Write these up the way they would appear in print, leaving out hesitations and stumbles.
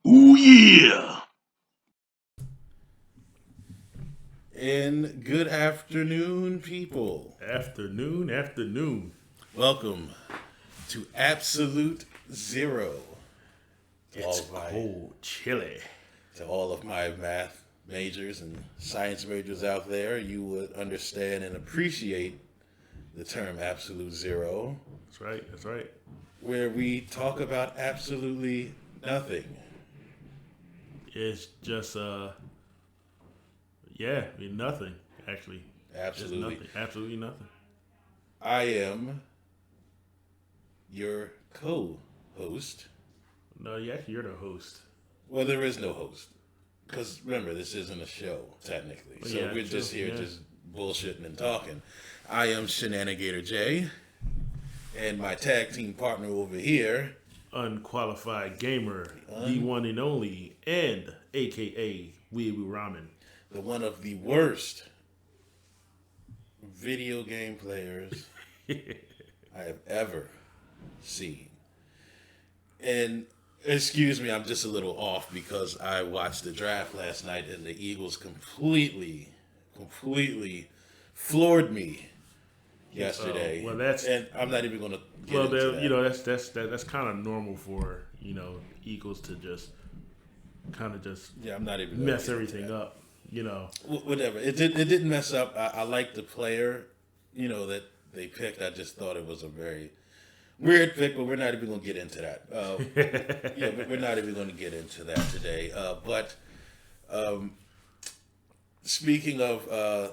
Ooh yeah! And good afternoon, people. Afternoon. Welcome to Absolute Zero. It's cold, chilly. To all of my math majors and science majors out there, you would understand and appreciate the term Absolute Zero, That's right. where we talk about absolutely nothing. It's just nothing actually. Just Absolutely. nothing. Absolutely nothing. I am your co-host. No, you're the host. Well, there is no host. Because remember, this isn't a show, technically. So Yeah, we're true, just here yeah. just bullshitting and talking. I am Shenanigator J, and my tag team partner over here. Unqualified Gamer, the one and only, and AKA Weeaboo Ramen. The one of the worst video game players I have ever seen. And excuse me, I'm just a little off because I watched the draft last night and the Eagles completely floored me yesterday. Well, that's and I'm not even going to get well, into that. that's kind of normal for Eagles to just kind of just Yeah, I'm not even gonna mess get into everything that. up. Whatever. It didn't mess up. I like the player, that they picked. I just thought it was a very weird pick, but we're not even going to get into that. We're not even going to get into that today. But speaking of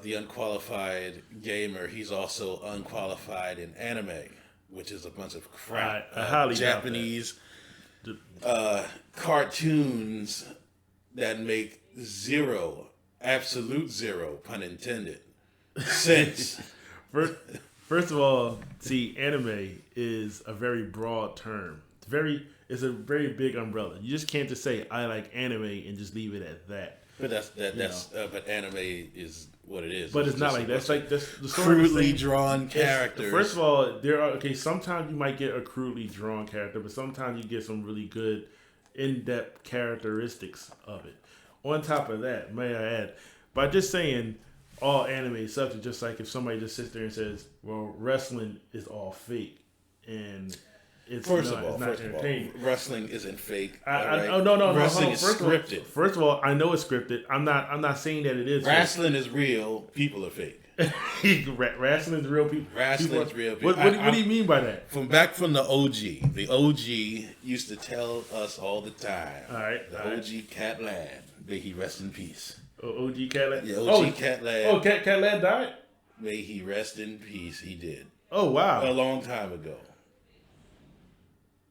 the unqualified gamer, he's also unqualified in anime, which is a bunch of crap. I highly doubt that. Japanese cartoons that make zero, absolute zero, pun intended, sense. First of all, see, anime is a very broad term. It's a very big umbrella. You just can't just say I like anime and just leave it at that. But but anime is what it is. But it's not just like a that's bunch like of that's the story. crudely drawn characters. First of all, there are sometimes you might get a crudely drawn character, but sometimes you get some really good in-depth characteristics of it. On top of that, may I add, by just saying all anime sucks, it's just like if somebody just sits there and says, "Well, wrestling is all fake," and it's First not of all, entertaining. wrestling isn't fake. No. Wrestling Hold on. is scripted. First of all, I know it's scripted. I'm not saying that it is. Wrestling is real. People are fake. Wrestling is real people. Wrestling is real people. What do you mean by that? From the OG. The OG used to tell us all the time. All right. The OG Cat Lad. May he rest in peace. OG Cat Lad? Yeah, OG Cat Lad. Oh, Cat Lad died? May he rest in peace. He did. Oh, wow. A long time ago.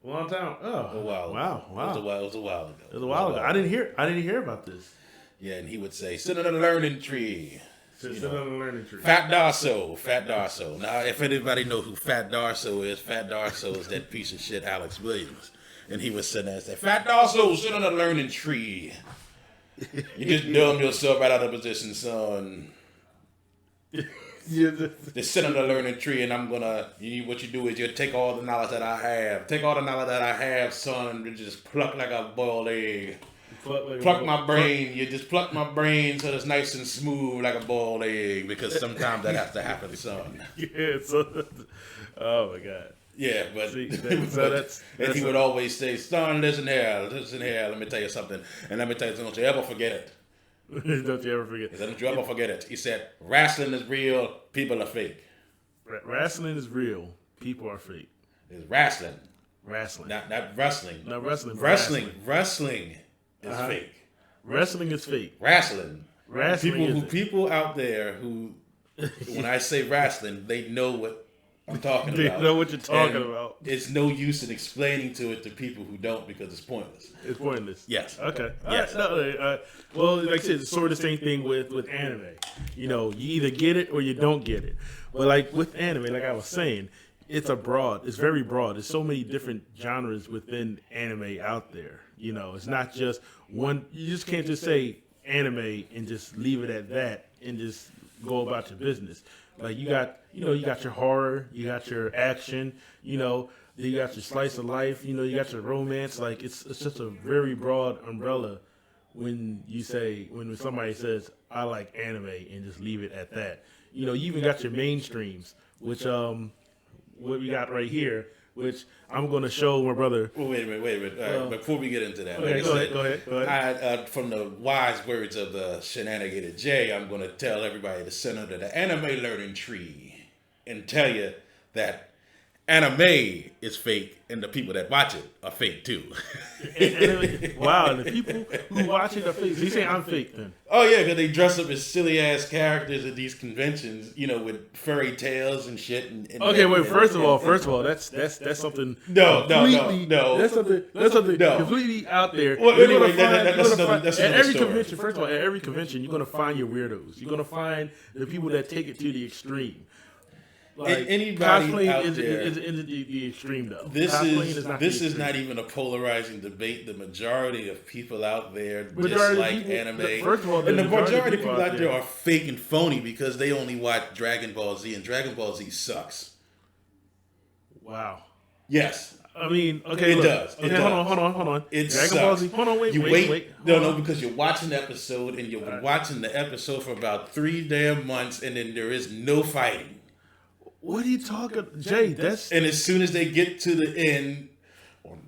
Long time. Oh, A while. Wow. It was a while ago. It was a while ago. I didn't hear about this. Yeah, and he would say, "Sit on the learning tree." Sit on the learning tree. Fat Darso. Now, if anybody know who Fat Darso is that piece of shit Alex Williams. And he was sitting there and say, "Fat Darso, sit on the learning tree. You just dumb yourself right out of position, son. Just sit on the learning tree, and what you do is you take all the knowledge that I have. Take all the knowledge that I have, son, and just pluck like a boiled egg. Pluck my brain. You just pluck my brain so it's nice and smooth like a boiled egg, because sometimes that has to happen, son." Yeah. Oh my God. Yeah, but, that's and he would always say, "Son, listen here, let me tell you something. And let me tell you something, don't you ever forget it. Don't you ever forget? He said, don't you ever forget it." He said, "Wrestling is real, people are fake." Wrestling is real. People are fake. It's wrestling. Wrestling. Not wrestling. Not wrestling. Wrestling is fake. Wrestling is fake. Wrestling. Wrestling People out there who, when I say wrestling, they know what I'm talking They about. know what you're talking And about. It's no use in explaining to it to people who don't, because it's pointless. It's pointless. Yes. Okay. Yes. All right. No, well, like I said, it's sort of the same thing with anime. You either get it or you don't get it. But like with anime, like I was saying, it's very broad. There's so many different genres within anime out there. It's not just one. You just can't just say anime and just leave it at that and just go about your business. Like you got your horror, you got your action, Then you got your slice of life. You got your romance. Like it's just a very broad umbrella when somebody says I like anime and just leave it at that. You even got your mainstreams, which what we got right here, which I'm going to show my brother. Well, wait a minute. Before we get into that, okay, go ahead. From the wise words of the Shenanigated J, I'm going to tell everybody to send under the anime learning tree and tell you that anime is fake and the people that watch it are fake too. Wow, the people who watch it are fake. So you saying I'm fake then? Oh yeah, because they dress up as silly ass characters at these conventions, with fairy tales and shit. Okay, wait. First of all, that's something. No. That's something completely out there. Well, anyway, that's at every convention. First of all, at every convention, you're gonna find your weirdos. You're gonna find the people that take it to the extreme. Like, anybody cosplaying out is there, the extreme though. This is not even a polarizing debate. The majority of people out there dislike anime. First of all, and the majority of people out there are fake and phony because they only watch Dragon Ball Z, and Dragon Ball Z sucks. Wow. Yes. I mean, okay, it look. does. Okay, hold on. It Dragon Ball Z. Hold on, wait. No, because you're watching the episode, and you're watching the episode for about 3 damn months, and then there is no fighting. What are you talking, Jay? And as soon as they get to the end,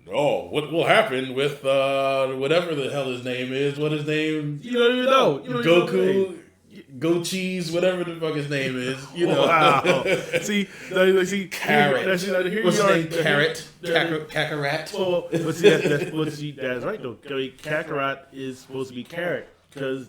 what will happen with whatever the hell his name is? What his name? You don't even know. Goku, Go Cheese, whatever the fuck his name is. Wow. see, Carrot. What's his name? Carrot. Kakarot. Well, that's right though. Kakarot is supposed to be carrot because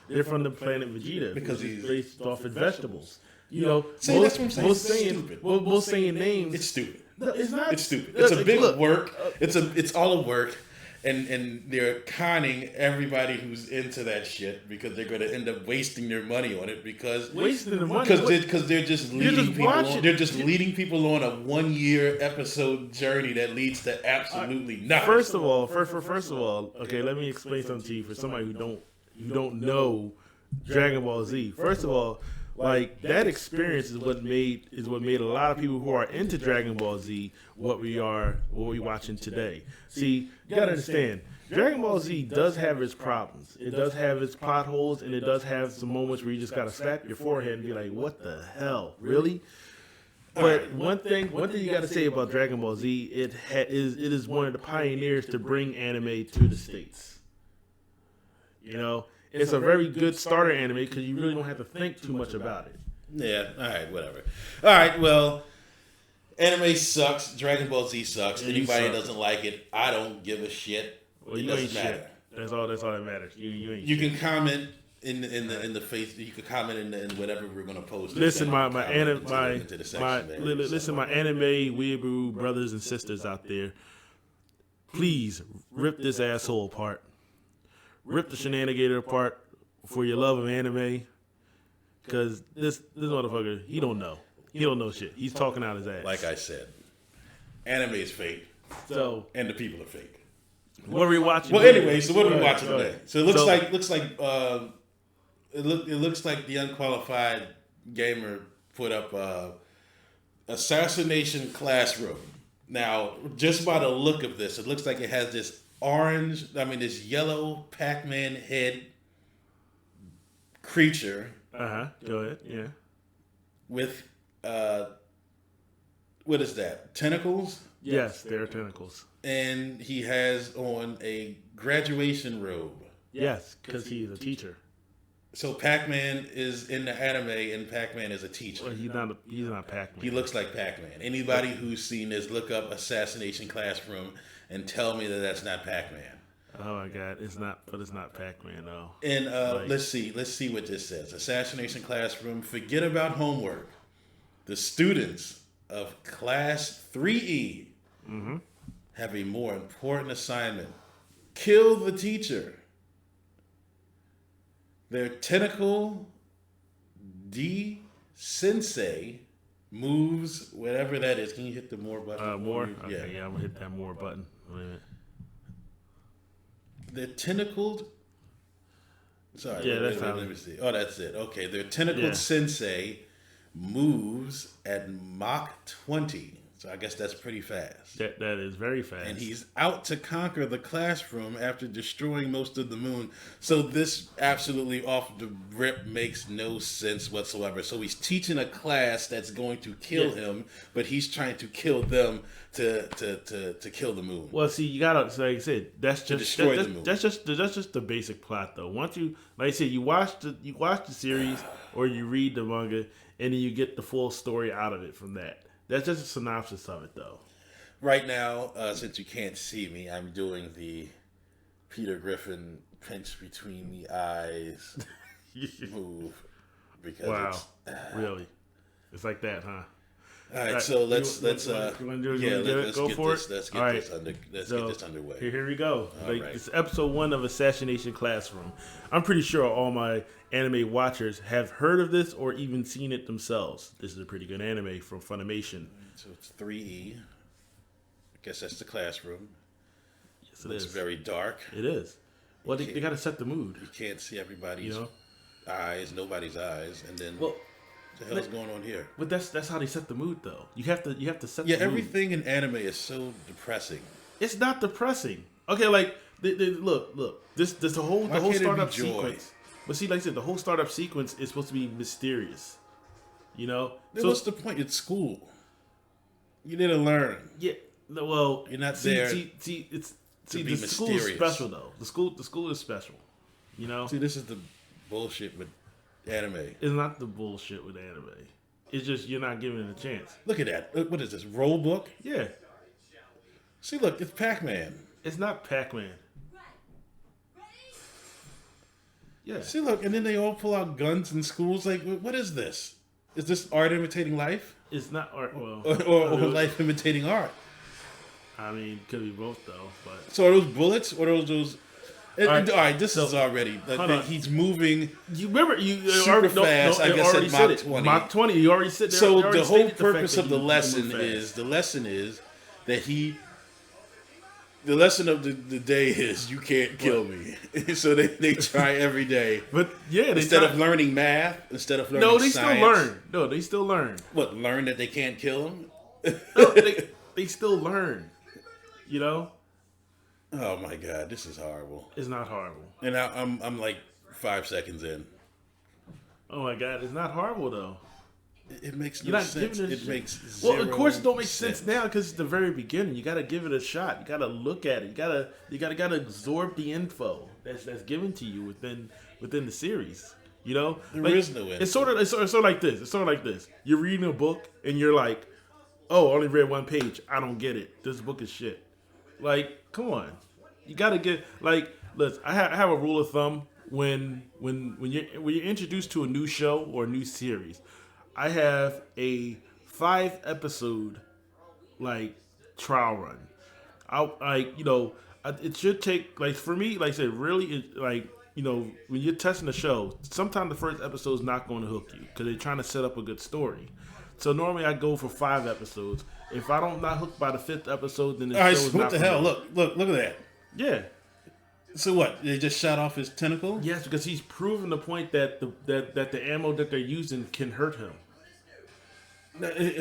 they're from the planet Vegeta because he's based off of vegetables. That's what I'm saying. Most saying names. It's stupid. No, it's not. It's stupid. It's a big work. It's all a work, and they're conning everybody who's into that shit because they're going to end up wasting their money on it because they're just leading people. They're just leading people on a 1-year episode journey that leads to absolutely nothing. First of all, okay, let me explain something to you for somebody who don't know Dragon Ball Z. First of all. Like that experience is what made a lot of people who are into Dragon Ball Z what we watching today. See, you gotta understand, Dragon Ball Z does have its problems. It does have its plot holes, and it does have some moments where you just gotta slap your forehead and be like, "What the hell, really?" But one thing you gotta say about Dragon Ball Z, it is one of the pioneers to bring anime to the States. It's a very good starter anime because you really don't have to think too much about it. Yeah, alright, whatever. Alright, well, anime sucks. Dragon Ball Z sucks. Anybody that doesn't like it, I don't give a shit. Well, it doesn't matter. Shit. That's all that matters. You can comment in the face. You can comment in whatever we're gonna post. Listen, my anime weeaboo brothers and sisters out there, please rip this asshole apart. Rip the Shenanigator apart for your love of anime, because this motherfucker, he don't know shit. He's talking out his ass. Like I said, anime is fake. And the people are fake. What are we watching? Well, anyway, so what are we watching today? So it looks like the Unqualified Gamer put up Assassination Classroom. Now, just by the look of this, it looks like it has this this yellow Pac-Man head creature. Go ahead. Yeah. With what is that? Tentacles? Yes, they're tentacles. And he has on a graduation robe. Yes, because he is a teacher. So Pac-Man is in the anime, and Pac-Man is a teacher. Well, he's not Pac-Man. He looks like Pac-Man. Anybody who's seen this, look up Assassination Classroom and tell me that that's not Pac-Man. Oh my God, it's not Pac-Man though. And let's see what this says. Assassination Classroom. Forget about homework. The students of Class 3E have a more important assignment. Kill the teacher. Their tentacle D Sensei moves, whatever that is. Can you hit the more button? More? Okay, yeah, I'm going to hit that more button. Wait a minute. Their tentacled... Sorry, yeah, let me see. Oh, that's it. Okay, their tentacled sensei moves at Mach 20. So I guess that's pretty fast. That is very fast. And he's out to conquer the classroom after destroying most of the moon. So this absolutely off the rip makes no sense whatsoever. So he's teaching a class that's going to kill him, but he's trying to kill them to kill the moon. Well, see, you gotta, like I said, that's just destroy the moon. That's just the basic plot, though. Once you, like I said, you watch the series or you read the manga, and then you get the full story out of it from that. That's just a synopsis of it, though. Right now, since you can't see me, I'm doing the Peter Griffin pinch between the eyes move. Because really? It's like that, huh? All right, so let's get this underway. Here we go. Right. It's episode 1 of Assassination Classroom. I'm pretty sure all my anime watchers have heard of this or even seen it themselves. This is a pretty good anime from Funimation. So it's 3E. I guess that's the classroom. Yes, it is. It's very dark. It is. Well, they got to set the mood. You can't see everybody's eyes, nobody's eyes, and then. What the hell's going on here? But that's how they set the mood, though. You have to set the mood. Yeah, everything in anime is so depressing. It's not depressing. Okay, like look. This the whole startup sequence. But see, like I said, the whole startup sequence is supposed to be mysterious. You know. So what's the point? It's school. You need to learn. Yeah. Well, you're not there. The school is special though. The school is special. You know. See, this is the bullshit with anime. It's not the bullshit with anime. It's just you're not giving it a chance. Look at that. What is this? Roll book? Yeah. See, look, it's Pac-Man. It's not Pac-Man. Yeah. See, look, and then they all pull out guns in schools. Like, what is this? Is this art imitating life? It's not art. Well, or life imitating art. I mean, could be both though. But so are those bullets or are those? All right, this is already. He's moving. You remember super fast. I guess at Mach 20. Mach 20. You already said there. So the whole purpose of the lesson is that he. The lesson of the day is you can't kill me. So they try every day. But yeah, instead of learning math, instead of learning science. They still learn. What, learn that they can't kill him? No, they still learn. You know? Oh my God, this is horrible. It's not horrible. And I'm like 5 seconds in. Oh my God, it's not horrible though. It makes no sense. It makes well, of course, it don't make sense now because it's the very beginning. You got to give it a shot. You got to look at it. You got to absorb the info that's given to you within the series. You know, there is no info. It's sort of like this. It's sort of like this. You're reading a book and you're like, "Oh, I only read one page. I don't get it. This book is shit." Like, come on. You got to get listen. I have a rule of thumb when you're introduced to a new show or a new series. I have a 5-episode trial run. It should take for me, like I said, really when you're testing the show, sometimes the first episode is not going to hook you because they're trying to set up a good story. So normally I go for 5 episodes. If I don't not hooked by the 5th episode, then the show is not. What the hell? Look at that. Yeah. So what? They just shot off his tentacle? Yes, because he's proven the point that the ammo that they're using can hurt him.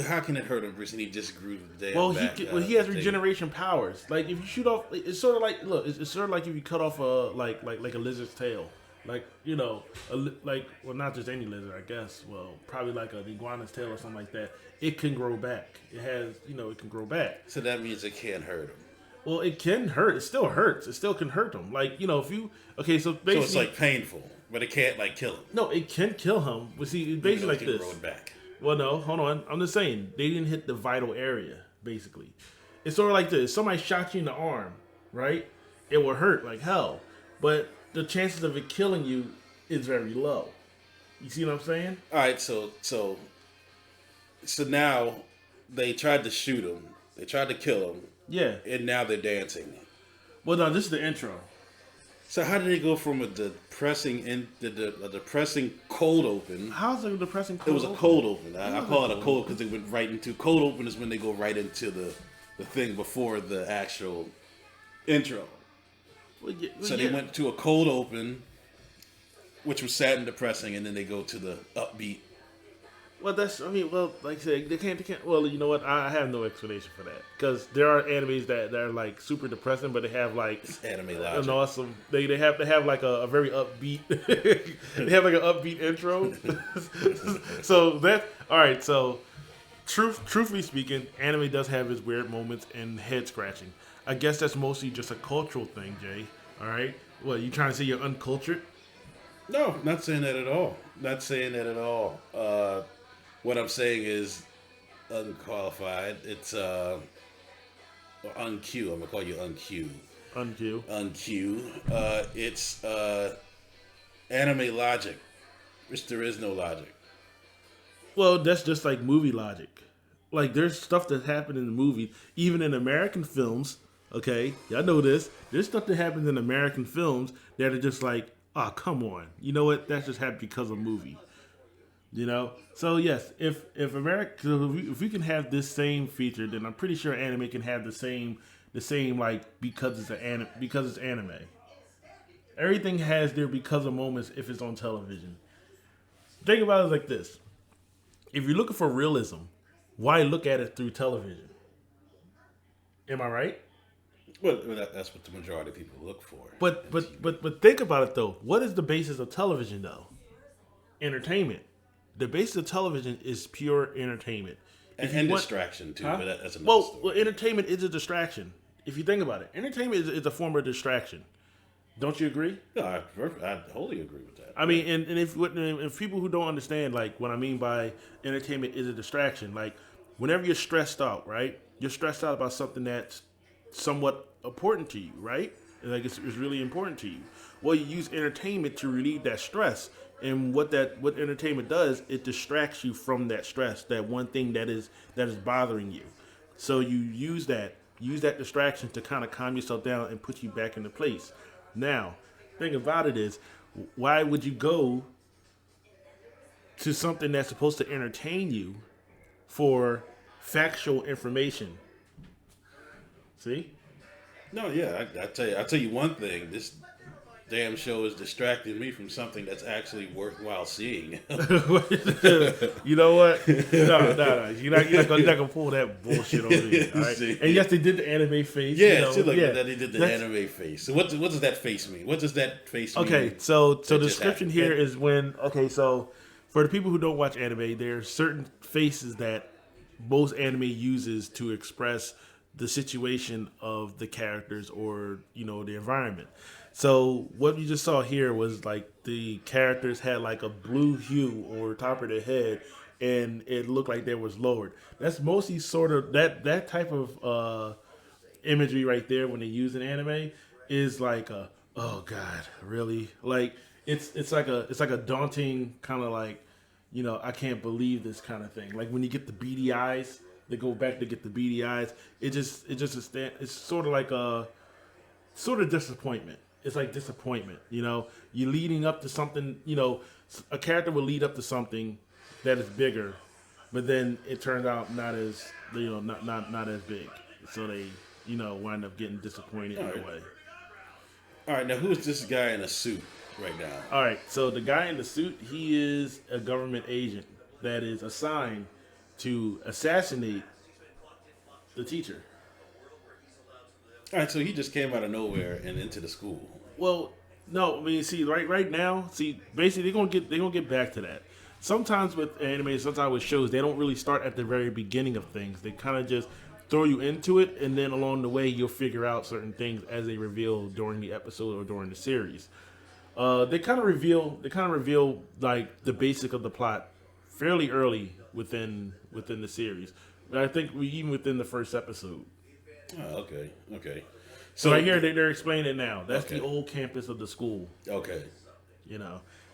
How can it hurt him, Bruce? And he just grew the damn back. He has regeneration powers. Like if you shoot off, it's sort of like it's sort of like if you cut off a lizard's tail, well, not just any lizard, I guess. Well, probably like an iguana's tail or something like that. It can grow back. It has, it can grow back. So that means it can't hurt him. Well, it can hurt. It still hurts. It still can hurt him. If you so basically, so it's painful, but it can't kill him. No, it can kill him. But see, basically like this. Grow it back. Well, no, hold on. I'm just saying they didn't hit the vital area. Basically, it's sort of like this. Somebody shot you in the arm, right? It will hurt like hell, but the chances of it killing you is very low. You see what I'm saying? All right. So now they tried to shoot him. They tried to kill him. Yeah. And now they're dancing. Well, no, this is the intro. So how did they go from a depressing cold open? How's it a depressing cold open? It was a cold open. I call it a cold because they went right into... Cold open is when they go right into the thing before the actual intro. They went to a cold open, which was sad and depressing, and then they go to the upbeat Well, like I said, they can't. Well, you know what? I have no explanation for that because there are animes that are like super depressing, but they have like It's anime logic. an awesome. They have like a very upbeat. They have like an upbeat intro. So that all right. So truthfully speaking, anime does have its weird moments and head scratching. I guess that's mostly just a cultural thing, Jay. All right. What you trying to say? You're uncultured? No, not saying that at all. Not saying that at all. What I'm saying is unqualified. It's unQ. I'm gonna call you unQ. Uncu. Unq. It's anime logic, which there is no logic. Well, that's just like movie logic. Like there's stuff that happened in the movie, even in American films. Okay, y'all know this. There's stuff that happens in American films that are just like, oh, come on. You know what? That just happened because of movie. You know, so yes, if we can have this same feature, then I'm pretty sure anime can have the same like because it's anime. Everything has their because of moments if it's on television. Think about it like this: if you're looking for realism, why look at it through television? Am I right? Well, that's what the majority of people look for. But think about it though. What is the basis of television though? Entertainment. The basis of television is pure entertainment. And distraction too, but that's another story. Well, entertainment is a distraction. If you think about it, entertainment is a form of distraction. Don't you agree? No, I wholly agree with that. I mean, and if people who don't understand, like what I mean by entertainment is a distraction, like whenever you're stressed out, right? You're stressed out about something that's somewhat important to you, right? Like it's really important to you. Well, you use entertainment to relieve that stress. And what entertainment does, it distracts you from that stress, that one thing that is bothering you. So you use that distraction to kind of calm yourself down and put you back into place. Now, thing about it is, why would you go to something that's supposed to entertain you for factual information? See? No, yeah, I tell you one thing. This damn show is distracting me from something that's actually worthwhile seeing. You know what? No. You're not gonna pull that bullshit on me. All right? And yes, they did the anime face. Yeah, they did the anime face. So what does that face mean? What does that face mean? Okay, so the description here is when. Okay, so for the people who don't watch anime, there are certain faces that most anime uses to express the situation of the characters or the environment. So what you just saw here was like the characters had like a blue hue over top of their head, and it looked like they was lowered. That's mostly sort of that type of imagery right there when they use an anime is like oh god, really? Like it's like a daunting kind of like I can't believe this kind of thing. Like when you get the beady eyes, they go back to get the beady eyes. It's sort of like a sort of disappointment. It's like disappointment, You're leading up to something, a character will lead up to something that is bigger, but then it turns out not as, not as big. So they, wind up getting disappointed in a way. All right, now who's this guy in a suit right now? All right, so the guy in the suit, he is a government agent that is assigned to assassinate the teacher. All right, so he just came out of nowhere and into the school. Well, no, I mean, see, right now, basically they're gonna get back to that. Sometimes with anime, sometimes with shows, they don't really start at the very beginning of things. They kind of just throw you into it, and then along the way, you'll figure out certain things as they reveal during the episode or during the series. They kind of reveal like the basic of the plot fairly early within the series. But I think even within the first episode. Oh, okay. So right here, they're explaining it now. That's the old campus of the school. Okay.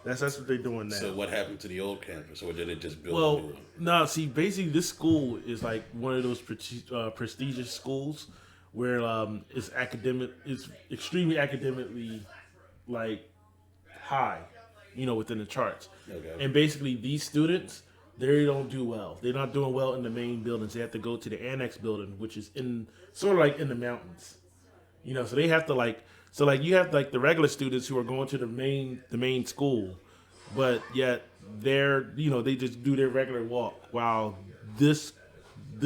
That's what they're doing now. So what happened to the old campus, or did it just build a new one? No, see, basically this school is like one of those prestigious schools where it's extremely academically like high, within the charts. Okay. And basically these students, they don't do well. They're not doing well in the main buildings. They have to go to the annex building, which is in sort of like in the mountains. So they have to you have like the regular students who are going to the main school. but yet they just do their regular walk while this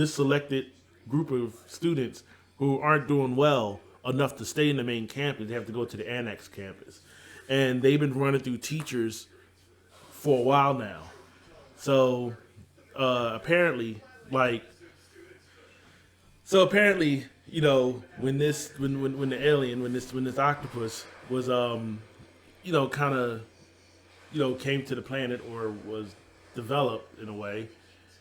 selected group of students who aren't doing well enough to stay in the main campus, they have to go to the annex campus, and they've been running through teachers for a while now. So apparently, like, when the alien, when this octopus was kind of came to the planet or was developed in a way,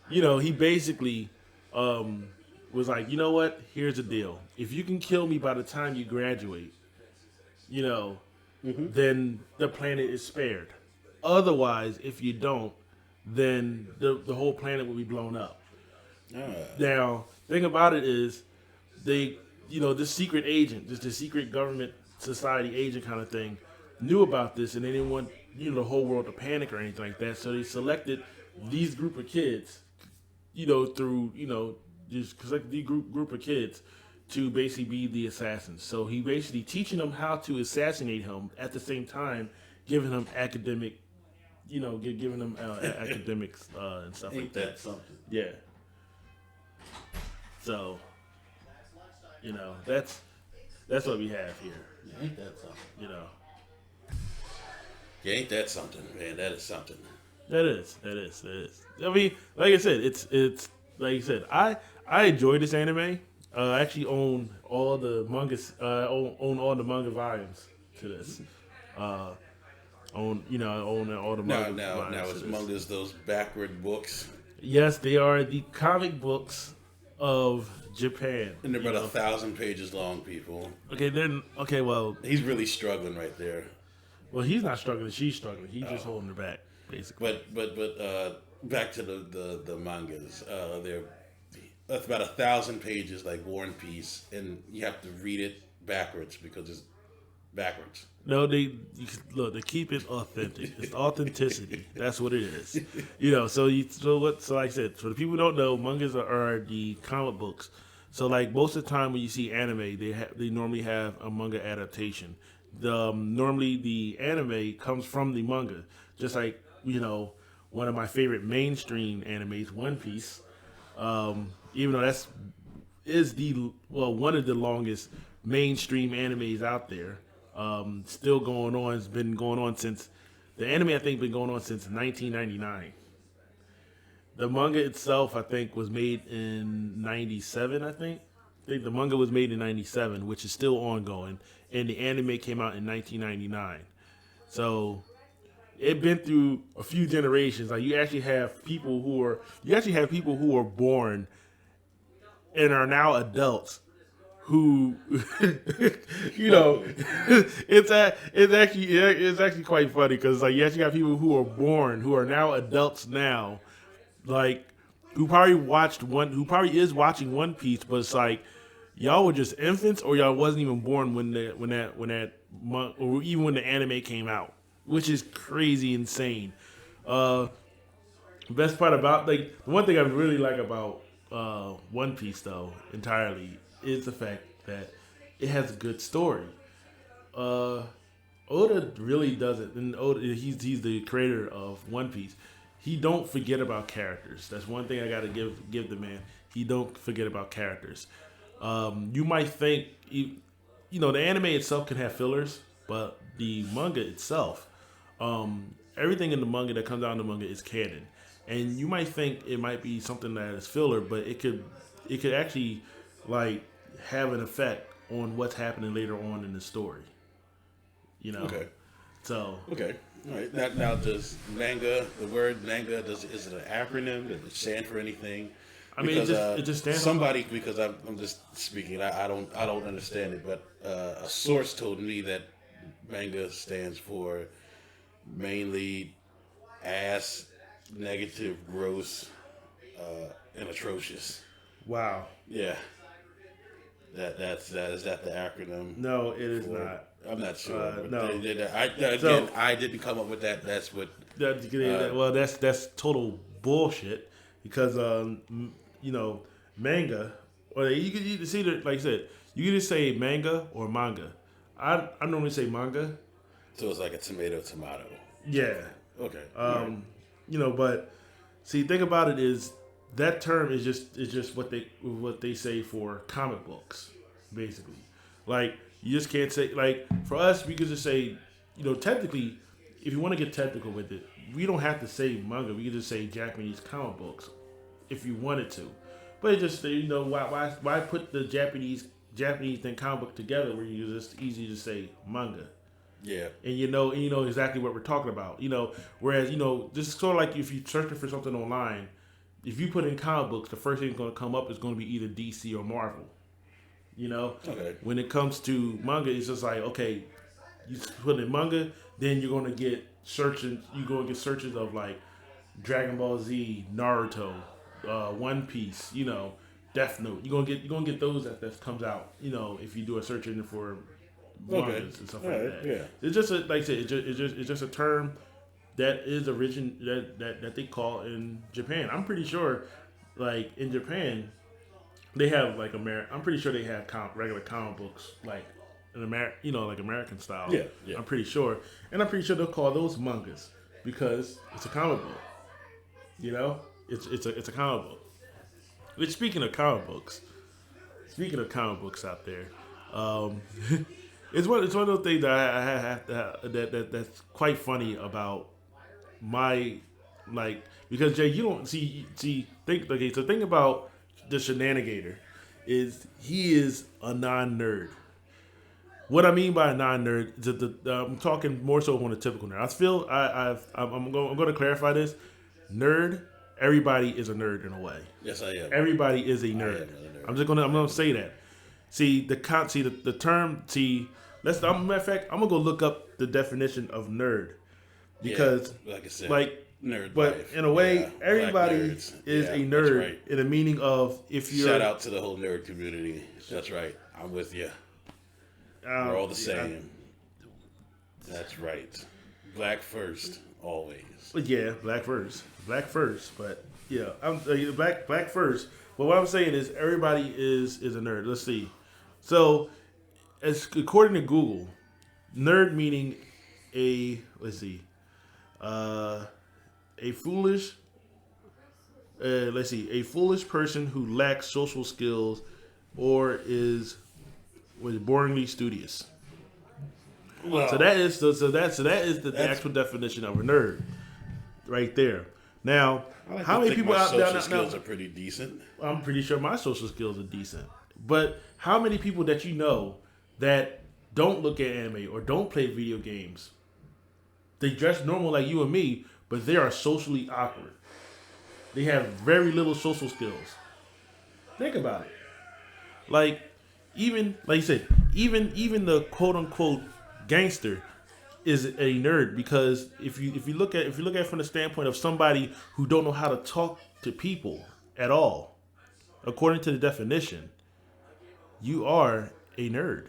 he basically was like, you know what? Here's the deal. If you can kill me by the time you graduate, then the planet is spared. Otherwise, if you don't, then the whole planet will be blown up. Now, thing about it is, this secret agent, just a secret government society agent kind of thing, knew about this, and they didn't want the whole world to panic or anything like that. So they selected these group of kids, through just select the group of kids to basically be the assassins. So he basically teaching them how to assassinate him at the same time, giving them academic, giving them academics and stuff like that. Something? Yeah. So, that's what we have here. Ain't that something? Yeah, ain't that something, man? That is something. That is. I mean, like I said, it's like you said. I enjoy this anime. I actually own all the mangas. Own all the manga volumes to this. I own all the manga. Now, is mangas those backward books? Yes, they are the comic books of Japan. And they're about 1,000 pages long, people. Okay, well, he's really struggling right there. Well, he's not struggling; she's struggling. He's just holding her back, basically. But back to the mangas. That's about 1,000 pages, like War and Peace, and you have to read it backwards because it's backwards. No, they keep it authentic. It's authenticity. That's what it is. So like I said, for the people who don't know, mangas are the comic books. So like most of the time when you see anime, they normally have a manga adaptation. Normally the anime comes from the manga. Just like one of my favorite mainstream animes, One Piece. Even though is one of the longest mainstream animes out there. Still going on. It's been going on since the anime. I think been going on since 1999. The manga itself, I think, was made in '97. I think the manga was made in '97, which is still ongoing, and the anime came out in 1999. So it been through a few generations. Like you actually have people who are born and are now adults who it's actually quite funny because like you actually got people who are born who are now adults now, like who probably is watching One Piece, but it's like y'all were just infants or y'all wasn't even born when or even when the anime came out, which is crazy insane. Best part about the one thing I really like about One Piece though entirely is the fact that it has a good story. Oda really doesn't, and Oda he's the creator of One Piece. He don't forget about characters. That's one thing I gotta give the man. He don't forget about characters. You might think the anime itself can have fillers, but the manga itself, everything in the manga that comes out in the manga is canon. And you might think it might be something that is filler, but it could actually like have an effect on what's happening later on in the story. Okay. So. Okay. All right. Now does manga, the word manga, is it an acronym? Does it stand for anything? I mean, it just stands. Somebody, because I'm just speaking. I don't understand it, but a source told me that manga stands for mainly ass, negative, gross, and atrocious. Wow. Yeah. Is that the acronym? No, it is not. I'm not sure. No. I didn't come up with that. That's what. That's total bullshit because manga, or you can see that, like I said, you can just say manga or manga. I normally say manga. So it's like a tomato. Yeah. Okay. But see, thing about it is that term is just what they say for comic books, basically. Like you just can't say like for us we could just say, technically, if you want to get technical with it, we don't have to say manga. We could just say Japanese comic books if you wanted to. But it just why put the Japanese and comic book together where you just easy to say manga. Yeah. And you know exactly what we're talking about. Whereas, just sort of like if you're searching for something online, if you put in comic books, the first thing that's going to come up is going to be either DC or Marvel. Okay. When it comes to manga, it's just like, okay, you put in manga, then you're going to get searches of like Dragon Ball Z, Naruto, One Piece, Death Note. You're gonna get those that comes out. If you do a search engine for mangas and stuff like that. Yeah. It's just like I said, it's just a term that is that they call in Japan. I'm pretty sure, like in Japan, they have like I'm pretty sure they have regular comic books like in like American style. Yeah. I'm pretty sure, and I'm pretty sure they'll call those mangas because it's a comic book. It's a comic book. Which speaking of comic books out there, it's one of those things that I have to that's quite funny about my because Jay, you don't think so. Think about the Shenanigator is he is a non-nerd. What I mean by a non-nerd is I'm talking more so on a typical nerd. I feel I'm going to clarify this. Nerd, everybody is a nerd in a way. Yes, I am. Everybody is a nerd. I'm gonna say that. See the term. Matter of fact, I'm gonna go look up the definition of nerd because, like I said, nerd. But life. in a way, everybody is a nerd right. in the meaning of if you're. Shout out to the whole nerd community. That's right. I'm with you. We're all the same. That's right. Black first, always. Yeah, black first. But yeah, I'm black first. But what I'm saying is everybody is a nerd. Let's see. So, according to Google, nerd meaning a foolish person who lacks social skills or was boringly studious. Wow. So that is the actual definition of a nerd, right there. Now, how many people out there? Social skills are pretty decent. I'm pretty sure my social skills are decent, but how many people that you know that don't look at anime or don't play video games? They dress normal like you and me, but they are socially awkward. They have very little social skills. Think about it. Like you said, even the quote unquote gangster is a nerd because if you look at it from the standpoint of somebody who don't know how to talk to people at all, according to the definition, you are a nerd.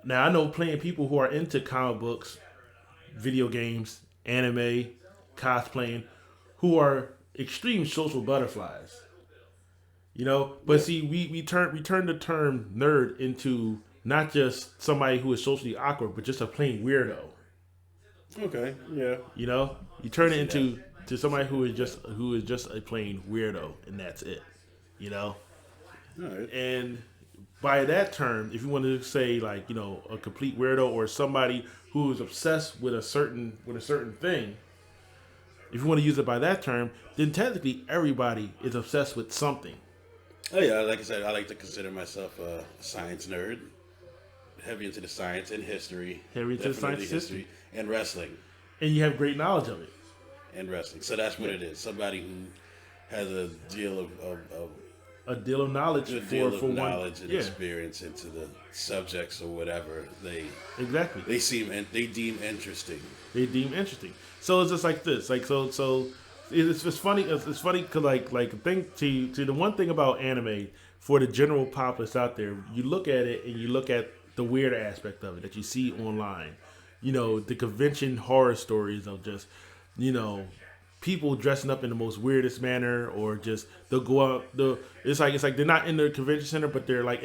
Now I know plenty of people who are into comic books, video games, anime, cosplaying, who are extreme social butterflies. But see, we turn the term nerd into not just somebody who is socially awkward, but just a plain weirdo. Okay, yeah. You turn it into somebody who is just a plain weirdo, and that's it. All right. And by that term, if you want to say like a complete weirdo or somebody who is obsessed with a certain thing, if you want to use it by that term, then technically everybody is obsessed with something. Oh yeah, like I said, I like to consider myself a science nerd. Heavy into the science and history. Heavy into the science and history. And wrestling. And you have great knowledge of it. And wrestling. So that's what it is. Somebody who has a deal of knowledge and experience into the subjects or whatever they deem interesting. They deem interesting. So it's just like this. Like so it's funny. It's funny because the one thing about anime for the general populace out there, you look at it and you look at the weird aspect of it that you see online. The convention horror stories of just, people dressing up in the most weirdest manner, or just they'll go out. It's like they're not in the convention center, but they're like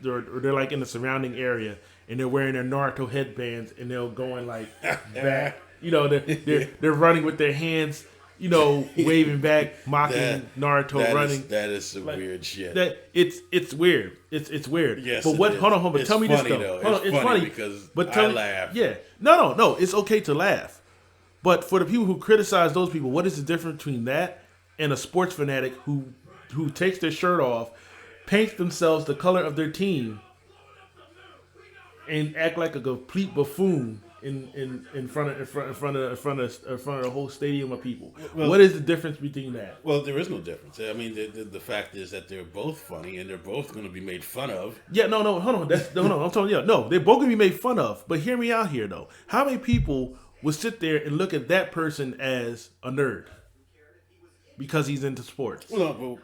they're like in the surrounding area, and they're wearing their Naruto headbands, and they're going like back they're running with their hands, waving back, mocking Naruto running. That is some weird shit. It's weird. It's weird. Yes, but what? Hold on. But tell me this though. It's funny because but I laugh. Yeah. No. It's okay to laugh. But for the people who criticize those people, what is the difference between that and a sports fanatic who takes their shirt off, paints themselves the color of their team, and act like a complete buffoon in front of the whole stadium of people? Well, what is the difference between that? Well, there is no difference. I mean, the fact is that they're both funny and they're both going to be made fun of. Yeah, no, hold on. I'm telling you, no, they're both going to be made fun of. But hear me out here, though. How many people would sit there and look at that person as a nerd because he's into sports? I'm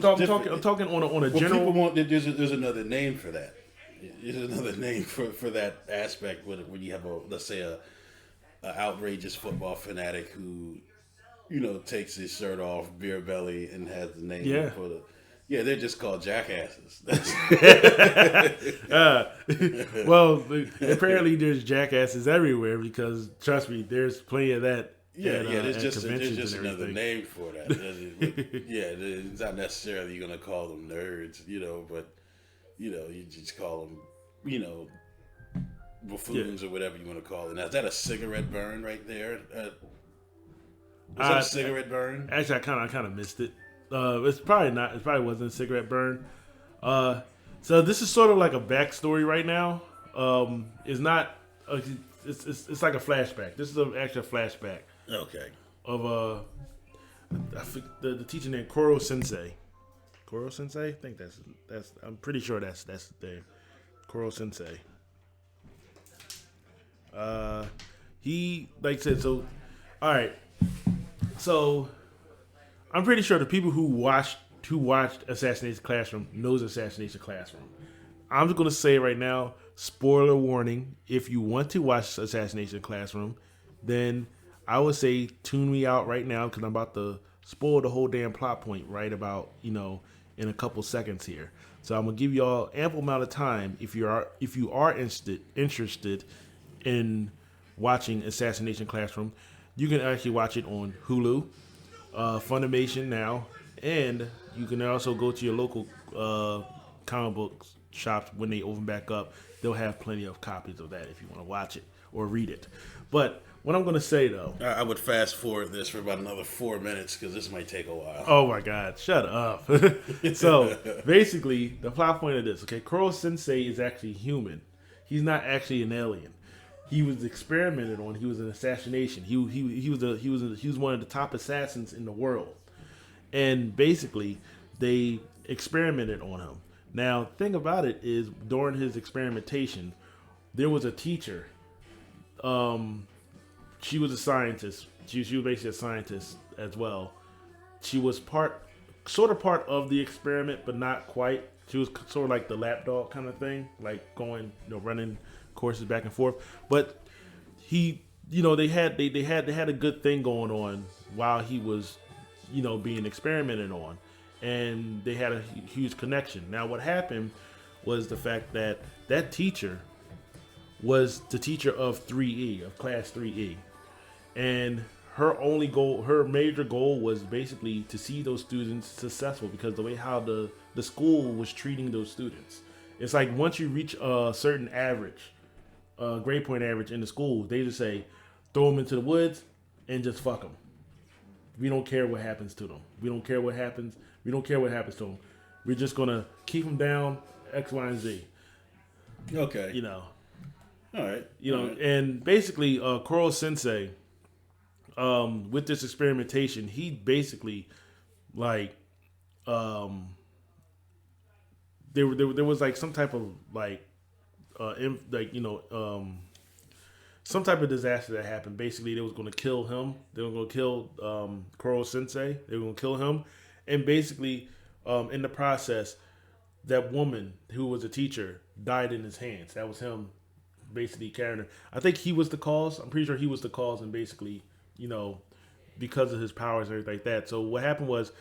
talking on a general. There's another name for that. There's another name for that aspect when you have let's say a outrageous football fanatic who takes his shirt off, beer belly, and has the name for the. Yeah, they're just called jackasses. Well, apparently there's jackasses everywhere because, trust me, there's plenty of that. There's just another name for that. It's not necessarily going to call them nerds, but you just call them, buffoons or whatever you want to call them. Now, is that a cigarette burn right there? Is that a cigarette burn? Actually, I kind of missed it. It's probably not. It probably wasn't a cigarette burn. So this is sort of like a backstory right now. It's not. It's like a flashback. This is actually a flashback. Okay. Of the teacher named Koro Sensei. Koro Sensei? I think that's. I'm pretty sure that's the name. Koro Sensei. He like I said so. All right. So. I'm pretty sure the people who watched Assassination Classroom knows Assassination Classroom. I'm just going to say right now, spoiler warning, if you want to watch Assassination Classroom, then I would say tune me out right now because I'm about to spoil the whole damn plot point right about, in a couple seconds here. So I'm going to give you all ample amount of time if you are interested in watching Assassination Classroom. You can actually watch it on Hulu. Funimation now, and you can also go to your local comic book shops when they open back up. They'll have plenty of copies of that if you want to watch it or read it. But what I'm going to say though, I would fast forward this for about another 4 minutes because this might take a while. Oh my God, shut up! So basically, the plot point of this, okay, Koro Sensei is actually human. He's not actually an alien. He was experimented on. He was an assassination. He was one of the top assassins in the world, and basically they experimented on him. Now, thing about it is, during his experimentation, there was a teacher. She was a scientist. She was basically a scientist as well. She was part of the experiment, but not quite. She was sort of like the lapdog kind of thing, like going, running courses back and forth. But they had a good thing going on while he was, being experimented on, and they had a huge connection. Now, what happened was the fact that teacher was the teacher of 3E, of class 3E, and her major goal was basically to see those students successful because the way how the school was treating those students. It's like once you reach a certain average, grade point average in the school, they just say, throw them into the woods and just fuck them. We don't care what happens to them. We don't care what happens. We don't care what happens to them. We're just going to keep them down, X, Y, and Z. Okay. All right. And basically, Koro Sensei, with this experimentation, he basically, like, there was like some type of some type of disaster that happened. Basically, they was going to kill him. They were going to kill Koro Sensei. They were going to kill him, and basically, in the process, that woman who was a teacher died in his hands. That was him, basically carrying her. I think he was the cause. I'm pretty sure he was the cause, and basically, because of his powers and everything like that. So what happened was,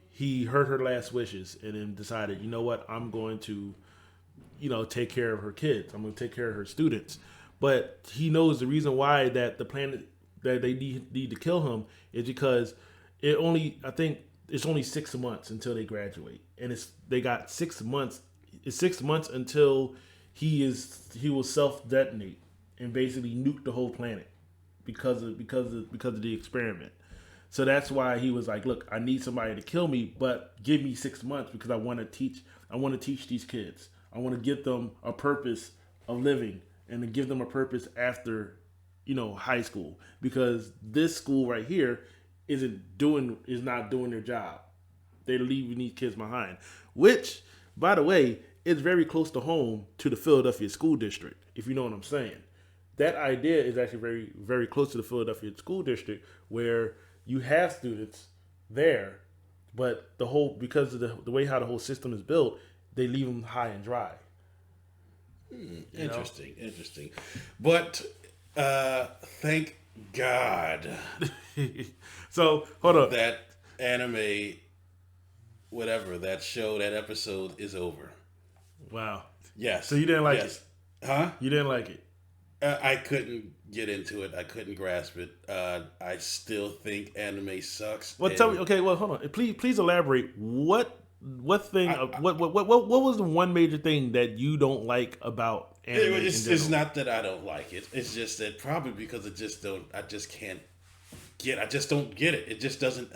he heard her last wishes and then decided, I'm going to, take care of her kids. I'm going to take care of her students. but he knows the reason why that the planet that they need to kill him is because I think it's only 6 months until they graduate, and they got 6 months. It's 6 months until he will self detonate and basically nuke the whole planet because of the experiment. So that's why he was like, "Look, I need somebody to kill me, but give me 6 months because I want to teach. I want to teach these kids. I want to give them a purpose of living and to give them a purpose after, high school, because this school right here is not doing their job. They're leaving these kids behind, which, by the way, is very close to home to the Philadelphia school district, if you know what I'm saying. That idea is actually very, very close to the Philadelphia school district, where you have students there, but because of the way how the whole system is built, they leave them high and dry. Interesting. But thank God. So hold on. That anime, whatever, that show, that episode is over. Wow. Yes. So you didn't like it? Huh? You didn't like it? I couldn't get into it. I couldn't grasp it. I still think anime sucks. Well, tell me. Okay. Well, hold on. Please elaborate. What thing? What was the one major thing that you don't like about anime? It's not that I don't like it. It's just that probably because I just don't get it. It just doesn't.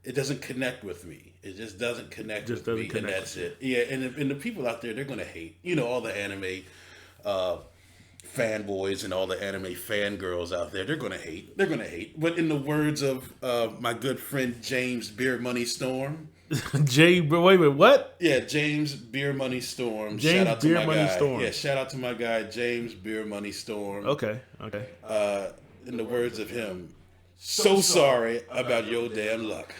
It doesn't connect with me. It just doesn't connect with me, and that's it. Yeah, and the people out there, they're gonna hate. All the anime fanboys and all the anime fangirls out there, they're gonna hate. But in the words of my good friend James Beer Money Storm, wait a minute, what? Yeah, James Beer Money Storm. James shout out to Beer my Money guy. Storm. Yeah, shout out to my guy James Beer Money Storm. Okay. In the words of him, so sorry about your damn luck.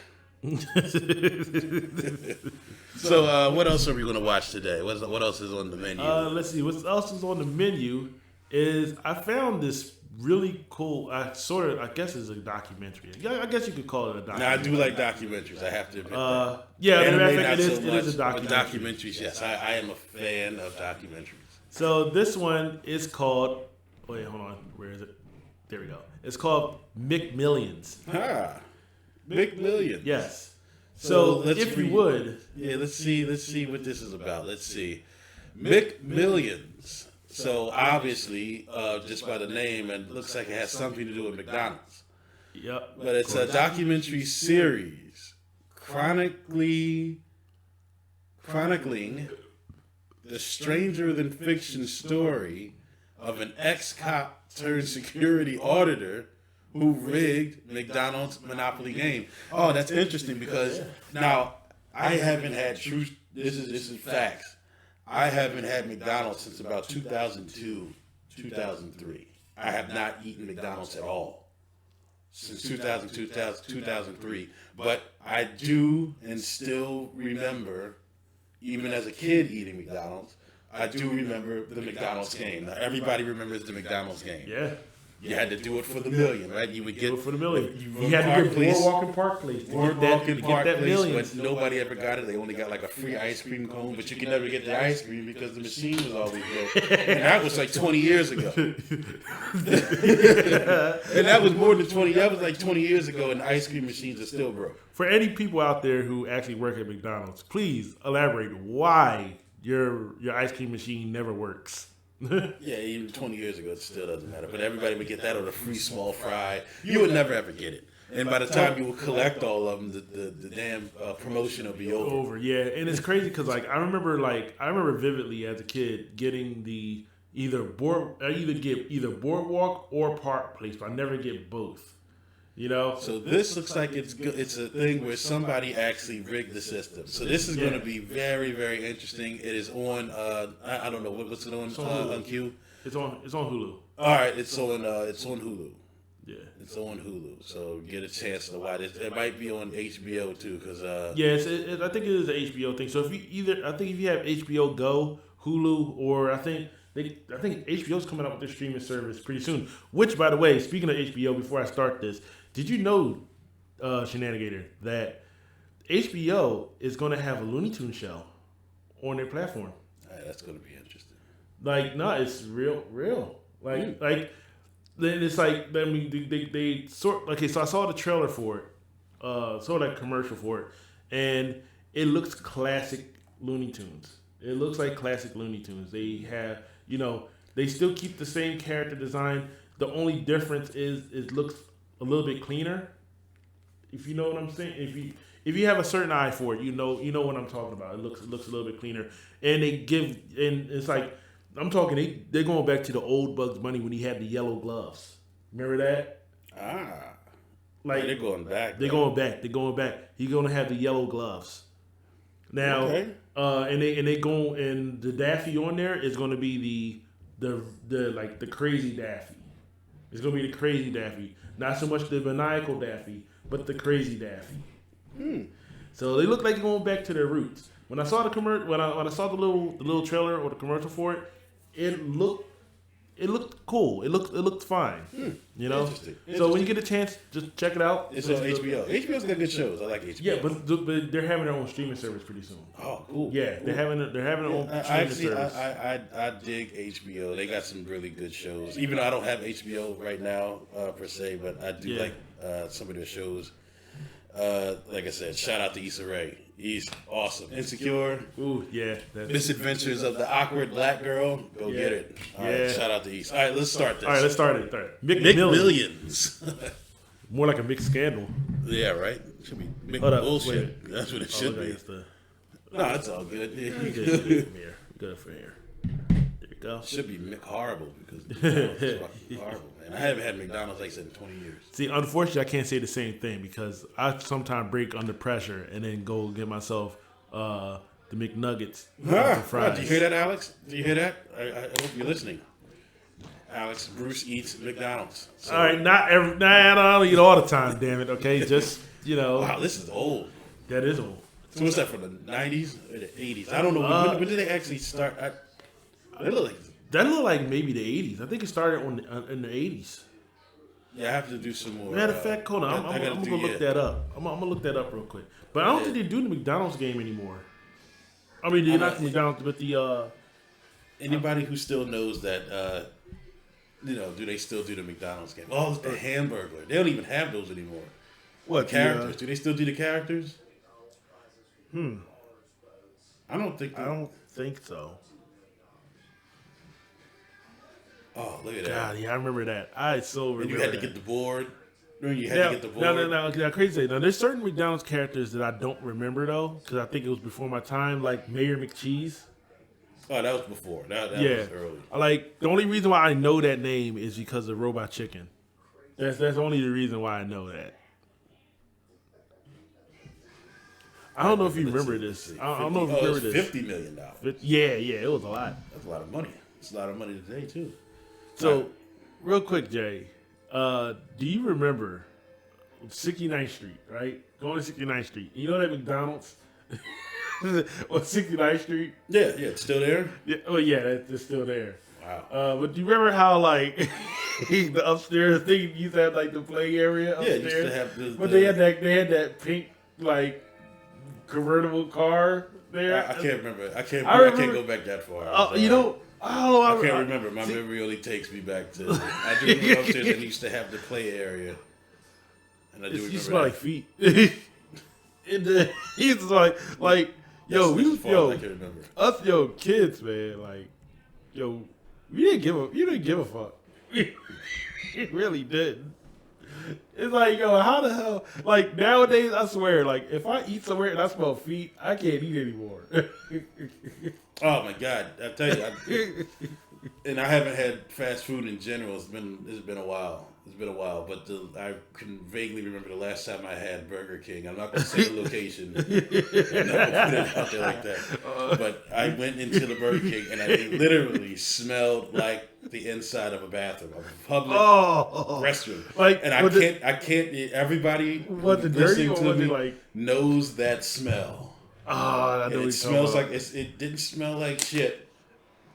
So what else are we going to watch today? What else is on the menu? Let's see. What else is on the menu is I found this really cool. I guess it's a documentary. Yeah, I guess you could call it a documentary. Now, I do like documentaries. I have to admit. Yeah, anime, it is a documentary. Documentaries, yes. I am a fan of documentaries. So this one is called. Wait, hold on. Where is it? There we go. It's called McMillions. McMillions. Yes. So if you would. Yeah, let's see what this is about. Let's see. McMillions. So obviously, just by the name, it looks like it has something to do with McDonald's. Yep. But it's a documentary series chronicling the stranger than fiction story of an ex-cop turned security auditor who rigged McDonald's Monopoly game. Oh, that's interesting because now I haven't had this is facts. I haven't had McDonald's since about 2002, 2003. I have not eaten McDonald's at all since 2003. But I do and still remember, even as a kid eating McDonald's, I do remember the McDonald's game. Now, everybody remembers the McDonald's game. Yeah. You had to do it for the million, right? You would get it for the million. You had to get Boardwalk and Park Place to get that million. But nobody ever got it. They only got like a free ice cream cone, but you could never get the ice cream because the machine was always broke. And that was like 20 years ago. And that was more than 20. That was like 20 years ago, and the ice cream machines are still broke. For any people out there who actually work at McDonald's, please elaborate why your ice cream machine never works. Yeah, even 20 years ago, it still doesn't matter. But everybody would get that on a free small fry. You would never ever get it. And by the time you would collect all of them, the damn promotion will be over. Yeah, and it's crazy because I remember vividly as a kid getting the either Boardwalk or Park Place, but I never get both. So this looks like it's a thing where somebody actually rigged the system. So this is going to be very, very interesting. It is on I don't know what's it on Q. It's on Hulu. All right, it's on Hulu. Yeah, it's on Hulu. So get a chance to watch it. It might be on HBO too, because I think it is an HBO thing. So if you have HBO Go, Hulu, or I think HBO's coming out with their streaming service pretty soon. Which, by the way, speaking of HBO, before I start this, did you know, Shenanigator, that HBO is going to have a Looney Tunes show on their platform? That's going to be interesting. Like, no, it's real. Like then it's like I mean they sort okay. So I saw the trailer for it, saw that commercial for it, and it looks classic Looney Tunes. It looks like classic Looney Tunes. They have they still keep the same character design. The only difference is it looks a little bit cleaner. If you know what I'm saying, if you have a certain eye for it, you know what I'm talking about. It looks a little bit cleaner, and it's like I'm talking. They're going back to the old Bugs Bunny when he had the yellow gloves. Remember that? Like they're going back. They're going back. They're going back. He's gonna have the yellow gloves. Now, okay. and they go and the Daffy on there is gonna be the crazy Daffy. It's gonna be the crazy Daffy, not so much the maniacal Daffy, but the crazy Daffy. So they look like they're going back to their roots. When I saw the when I saw the little trailer or the commercial for it, it looked cool. It looked fine. You know. So when you get a chance, just check it out. It's on HBO. HBO's got good shows. I like HBO. Yeah, but they're having their own streaming service pretty soon. Oh, cool. Yeah, they're having their own streaming service. I dig HBO. They got some really good shows. Even though I don't have HBO right now per se, but I do like some of their shows. Like I said, shout out to Issa Rae. He's awesome. Insecure. Ooh, yeah. Misadventures of the Awkward Black Girl. Go get it. All right, shout out to Issa. All right, let's start this. All right, let's start it. McMillions. More like a mixed scandal. Yeah, right? Should be bullshit. That's what it should be. No, it's all good. Good for here. There you go. Should be horrible because it's fucking horrible, man. I haven't had McDonald's like I said in 20 years. See, unfortunately, I can't say the same thing because I sometimes break under pressure and then go get myself the McNuggets. Fries. Do you hear that, Alex? Do you hear that? I hope you're listening. Alex, Bruce eats McDonald's. So. All right, I don't eat all the time, damn it, okay? Just, Wow, this is old. That is old. So what's that, from the 90s or the 80s? I don't know. When did they actually start? That looked like maybe the 80s. I think it started in the 80s. Yeah, I have to do some more. Matter of fact, hold on. I'm going to look that up. I'm going to look that up real quick. But I don't think they do the McDonald's game anymore. I mean, not the McDonald's, but the... Anybody who still knows that... do they still do the McDonald's game? Oh, the Hamburglar. They don't even have those anymore. What characters? Do they still do the characters? I don't think so. Oh, look at that! God, yeah, I remember that. I so remember. And you had to get the board. To get the board. No. Crazy. Now, there's certain McDonald's characters that I don't remember though, because I think it was before my time, like Mayor McCheese. Oh, that was before. That was early. Like the only reason why I know that name is because of Robot Chicken. That's only the reason why I know that. I don't know if you remember this. I don't know if you remember this. $50 million. Yeah, it was a lot. That's a lot of money. It's a lot of money today too. So, real quick, Jay, do you remember 69th Street? Right, going to 69th Street. You know that McDonald's on 69th Street? Yeah, it's still there. Yeah, it's still there. Wow. But do you remember how like the upstairs thing used to have like the play area upstairs? Yeah, used to have but they had that pink like convertible car there. I can't remember. I can't go back that far. I can't remember. My memory only takes me back to. I do remember upstairs and used to have the play area, and I do remember. You smell like feet. He's like I can remember. Us kids, man, like we didn't give a fuck. It really didn't. It's like, how the hell? Like, nowadays, I swear, like, if I eat somewhere and I smell feet, I can't eat anymore. Oh, my God. I tell you, and I haven't had fast food in general. It's been a while. But I can vaguely remember the last time I had Burger King. I'm not going to say the location. I'm not going to put it out there like that. But I went into the Burger King, and I literally smelled like the inside of a bathroom, of a public restroom. I can't. Everybody listening to me knows that smell. Oh, I know it smells like it didn't smell like shit.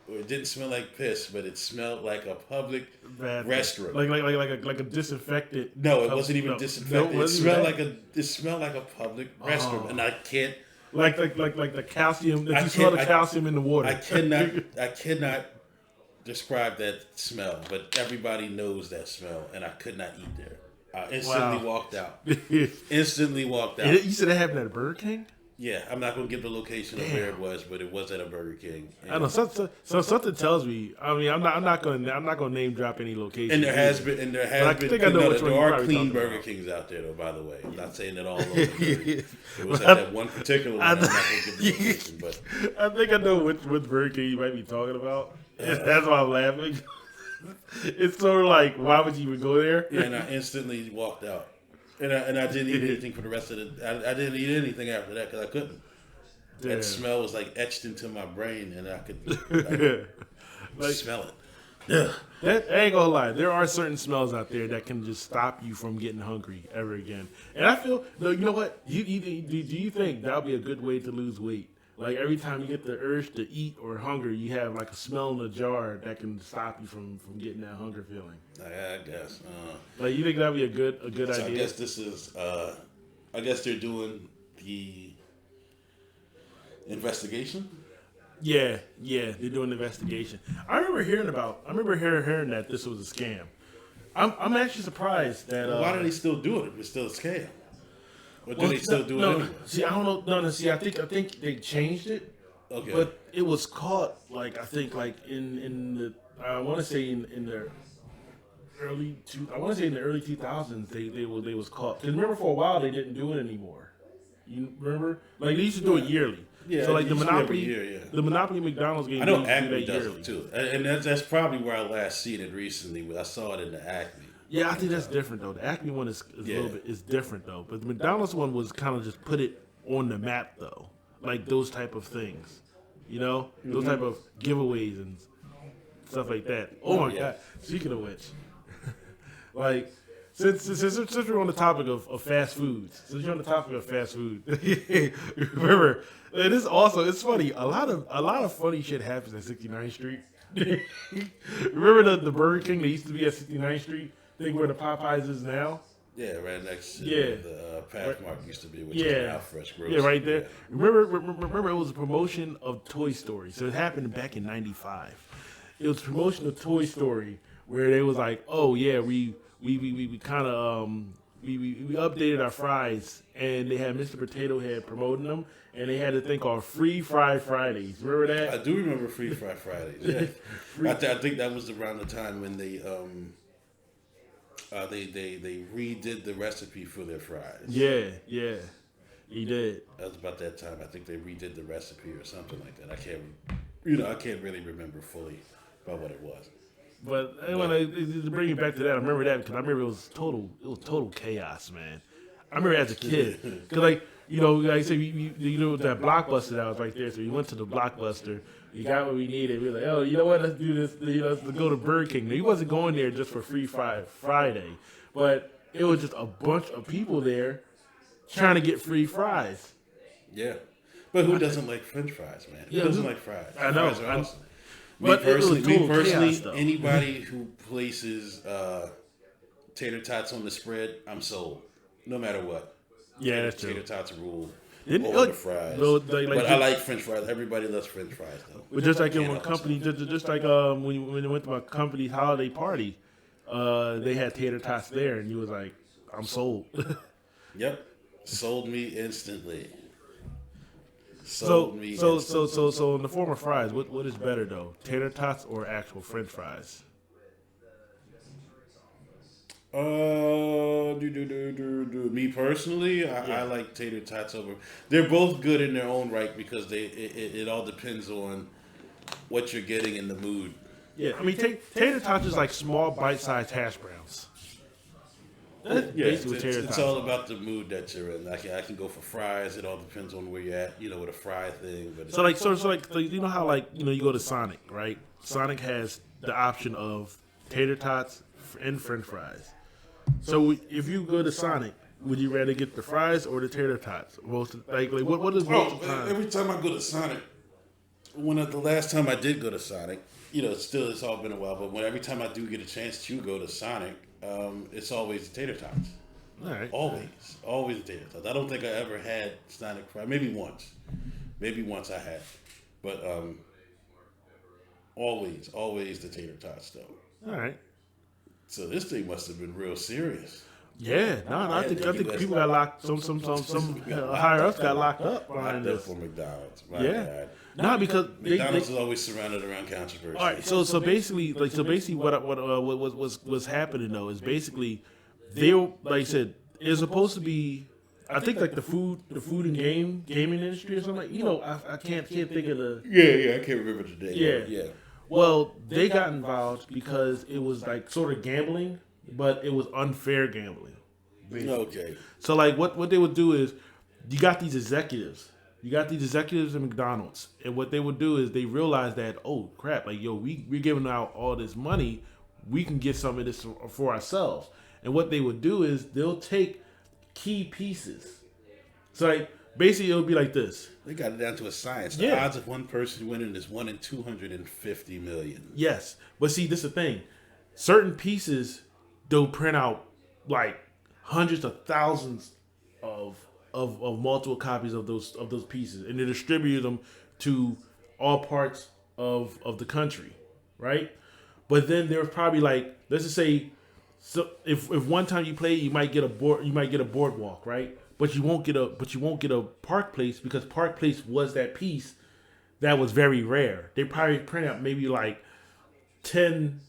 It didn't smell like piss, but it smelled like a public restroom, like a disinfected. No, it wasn't even disinfected. It smelled like a public restroom, and I can't like the calcium. You smell the calcium in the water. I cannot describe that smell, but everybody knows that smell, and I could not eat there. I instantly walked out. Instantly walked out. You said that happened at a Burger King? Yeah, I'm not gonna give the location of where it was, but it was at a Burger King. And I don't know. So something tells me. I mean, I'm not gonna name drop any location. And there has been. There are clean Burger Kings out there, though. By the way, I'm not saying that all over. It was at that one particular one. I'm not gonna give the location, but I think I know which Burger King you might be talking about. That's why I'm laughing. It's sort of like, why would you even go there? Yeah, and I instantly walked out. And I didn't eat anything for the rest of the. I didn't eat anything after that because I couldn't. Damn. That smell was like etched into my brain, and I could smell it. Yeah. That I ain't gonna lie. There are certain smells out there that can just stop you from getting hungry ever again. And I feel, you know what? Do you think that would be a good way to lose weight? Like every time you get the urge to eat or hunger, you have like a smell in the jar that can stop you from getting that hunger feeling. I guess. Like you think that'd be a good So idea? I guess this is. I guess they're doing the investigation. Yeah, they're doing an investigation. I remember hearing that this was a scam. I'm actually surprised that. Why do they still do it if it's still a scam? Or do they still do it anyway? See, I don't know. No, see, I think they changed it. Okay. But it was caught in the I want to say in the early 2000s they was caught. Because remember for a while they didn't do it anymore. You remember? Like they used to do it yearly. Yeah. So like the Monopoly, year, the Monopoly McDonald's game. I know do Acme that does yearly it too, and that's probably where I last seen it recently. But I saw it in the Acme. Yeah, I think that's different though. The Acme one is a little bit is different though, but the McDonald's one was kind of just put it on the map though, like those type of things, you know, those type of giveaways and stuff like that. Oh my God! Speaking of which, like since we're on the topic of fast foods, remember it is also it's funny. A lot of funny shit happens at 69th Street. Remember the Burger King that used to be at 69th Street? Think where the Popeyes is now? Yeah, right next to the Pathmark used to be, which is now Fresh Grocery. Yeah, right there. Yeah. Remember, it was a promotion of Toy Story. So it happened back in '95. It was a promotion of Toy Story where they was like, oh yeah, we kind of we updated our fries, and they had Mr. Potato Head promoting them, and they had a thing called Free Fry Fridays. Remember that? I do remember Free Fry Fridays. Yeah. I think that was around the time when they redid the recipe for their fries. Yeah, he did. That was about that time. I think they redid the recipe or something like that. I can't really remember fully about what it was. But to bring it back to that, I remember that because I remember it was total chaos, man. I remember as a kid, because like I said, you know that Blockbuster that was right there. So we went to the Blockbuster. We got what we needed. We were like, oh, you know what? Let's do this. Let's go to Burger King. Now, he wasn't going there just for Free Friday, but it was just a bunch of people there trying to get free fries. Yeah, but who doesn't like French fries, man? Who doesn't like fries? I know. Fries are awesome. Me personally, anybody who places tater tots on the spread, I'm sold. No matter what. Yeah, that's tater true. tots rule over the fries. But I like French fries. Everybody loves French fries, though. But just like in one company, just like when you went to my company's holiday party, they had tater tots there, and you was like, I'm sold. Yep, sold me instantly. So in the form of fries, what is better though, tater tots or actual French fries? Me personally, I like tater tots over. They're both good in their own right because it all depends on what you're getting in the mood. Yeah, I mean tater tots is like small bite-sized hash browns. It's all about the mood that you're in. I can go for fries. It all depends on where you're at, with a fry thing. But so you know how you go to Sonic, right? Sonic has the option of tater tots and French fries. So if you go to Sonic, would you rather get the fries or the tater tots? What is most of the time? Every time I go to Sonic, the last time I did go to Sonic, it's all been a while, but every time I do get a chance to go to Sonic, it's always the tater tots. All right. Always the tater tots. I don't think I ever had Sonic fries. Maybe once I had, but Always the tater tots though. All right. So this thing must have been real serious. Yeah, I think people got locked. Some higher ups got locked up behind this. For McDonald's. Because McDonald's is always surrounded around controversy. All right, so basically what was happening though is basically they, like I said, it's supposed to be. I think like the food and gaming industry or something. I can't think of the. Yeah, I can't remember today. Yeah. Well, they got involved because it was like sort of gambling, but it was unfair gambling. Basically. Okay. So like what they would do is you got these executives at McDonald's, and what they would do is they realize that, oh crap, like we're giving out all this money, we can get some of this for ourselves. And what they would do is they'll take key pieces. So like basically it'll be like this. They got it down to a science. The odds of one person winning is 1 in 250 million. Yes, but see, this is the thing. Certain pieces they'll print out like hundreds of thousands of multiple copies of those pieces, and they distribute them to all parts of the country, right? But then there's probably like, let's just say, so if one time you play, you might get a boardwalk, right? But you won't get a Park Place, because Park Place was that piece that was very rare. They probably print out maybe like 10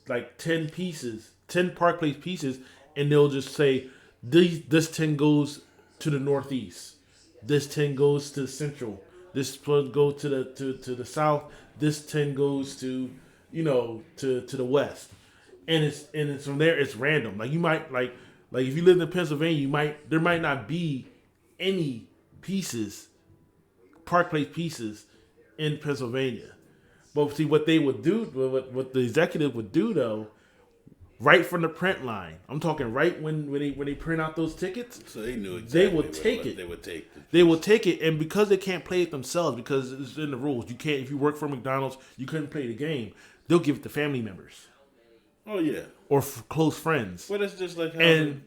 pieces, 10 Park Place pieces, and they'll just say this 10 goes to the Northeast, this 10 goes to the Central, this goes to the South, this 10 goes to to the West, and it's from there. It's random. Like you might like if you live in Pennsylvania, there might not be any pieces, Park Place pieces in Pennsylvania. But see what they would do, what the executive would do though, right from the print line. I'm talking right when they print out those tickets. So they knew exactly. They would take it. They would take it, and because they can't play it themselves, because it's in the rules, you can't. If you work for McDonald's, you couldn't play the game. They'll give it to family members. Oh yeah. Or close friends. But it's just like how and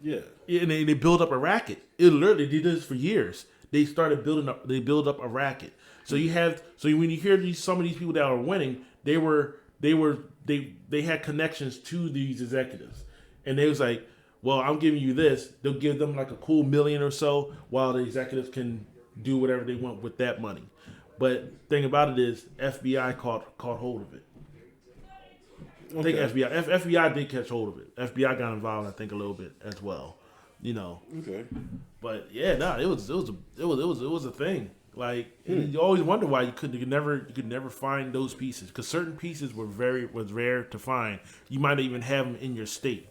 they build up a racket. It literally did this for years. They build up a racket. So when you hear some of these people that are winning, they had connections to these executives, and they was like, well, I'm giving you this. They'll give them like a cool $1 million or so, while the executives can do whatever they want with that money. But thing about it is, FBI caught hold of it. Okay. I think FBI did catch hold of it. FBI got involved, I think, a little bit as well. Okay. But yeah, it was a thing. Like you always wonder why you could never find those pieces, because certain pieces was rare to find. You might not even have them in your state.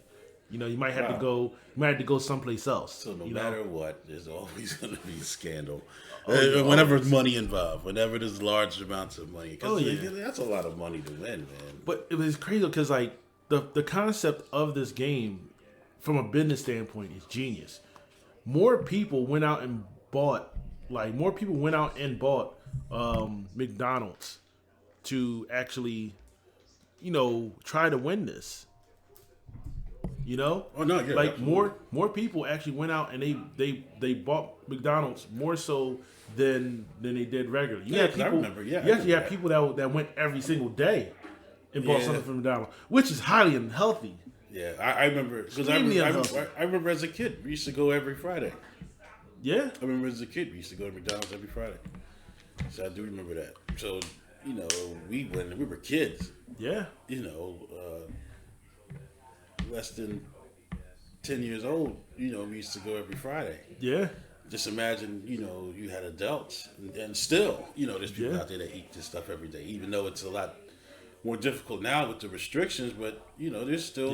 You might have to go someplace else. So no matter what, there's always going to be a scandal. Whenever there's money involved, whenever there's large amounts of money, because that's a lot of money to win, man. But it was crazy because like the concept of this game, from a business standpoint, is genius. More people went out and bought McDonald's to actually, try to win this. Oh no, yeah. Like more people actually went out and they bought McDonald's more so than they did regularly. You had people, I remember. Yeah, you actually had people that went every single day and bought something from McDonald's, which is highly unhealthy. Yeah, I remember because I remember as a kid we used to go every Friday. Yeah, I remember as a kid we used to go to McDonald's every Friday. So I do remember that. So when we were kids. Yeah. Less than 10 years old, we used to go every Friday. Yeah. Just imagine, you had adults, and still, there's people out there that eat this stuff every day, even though it's a lot more difficult now with the restrictions, but, there's still,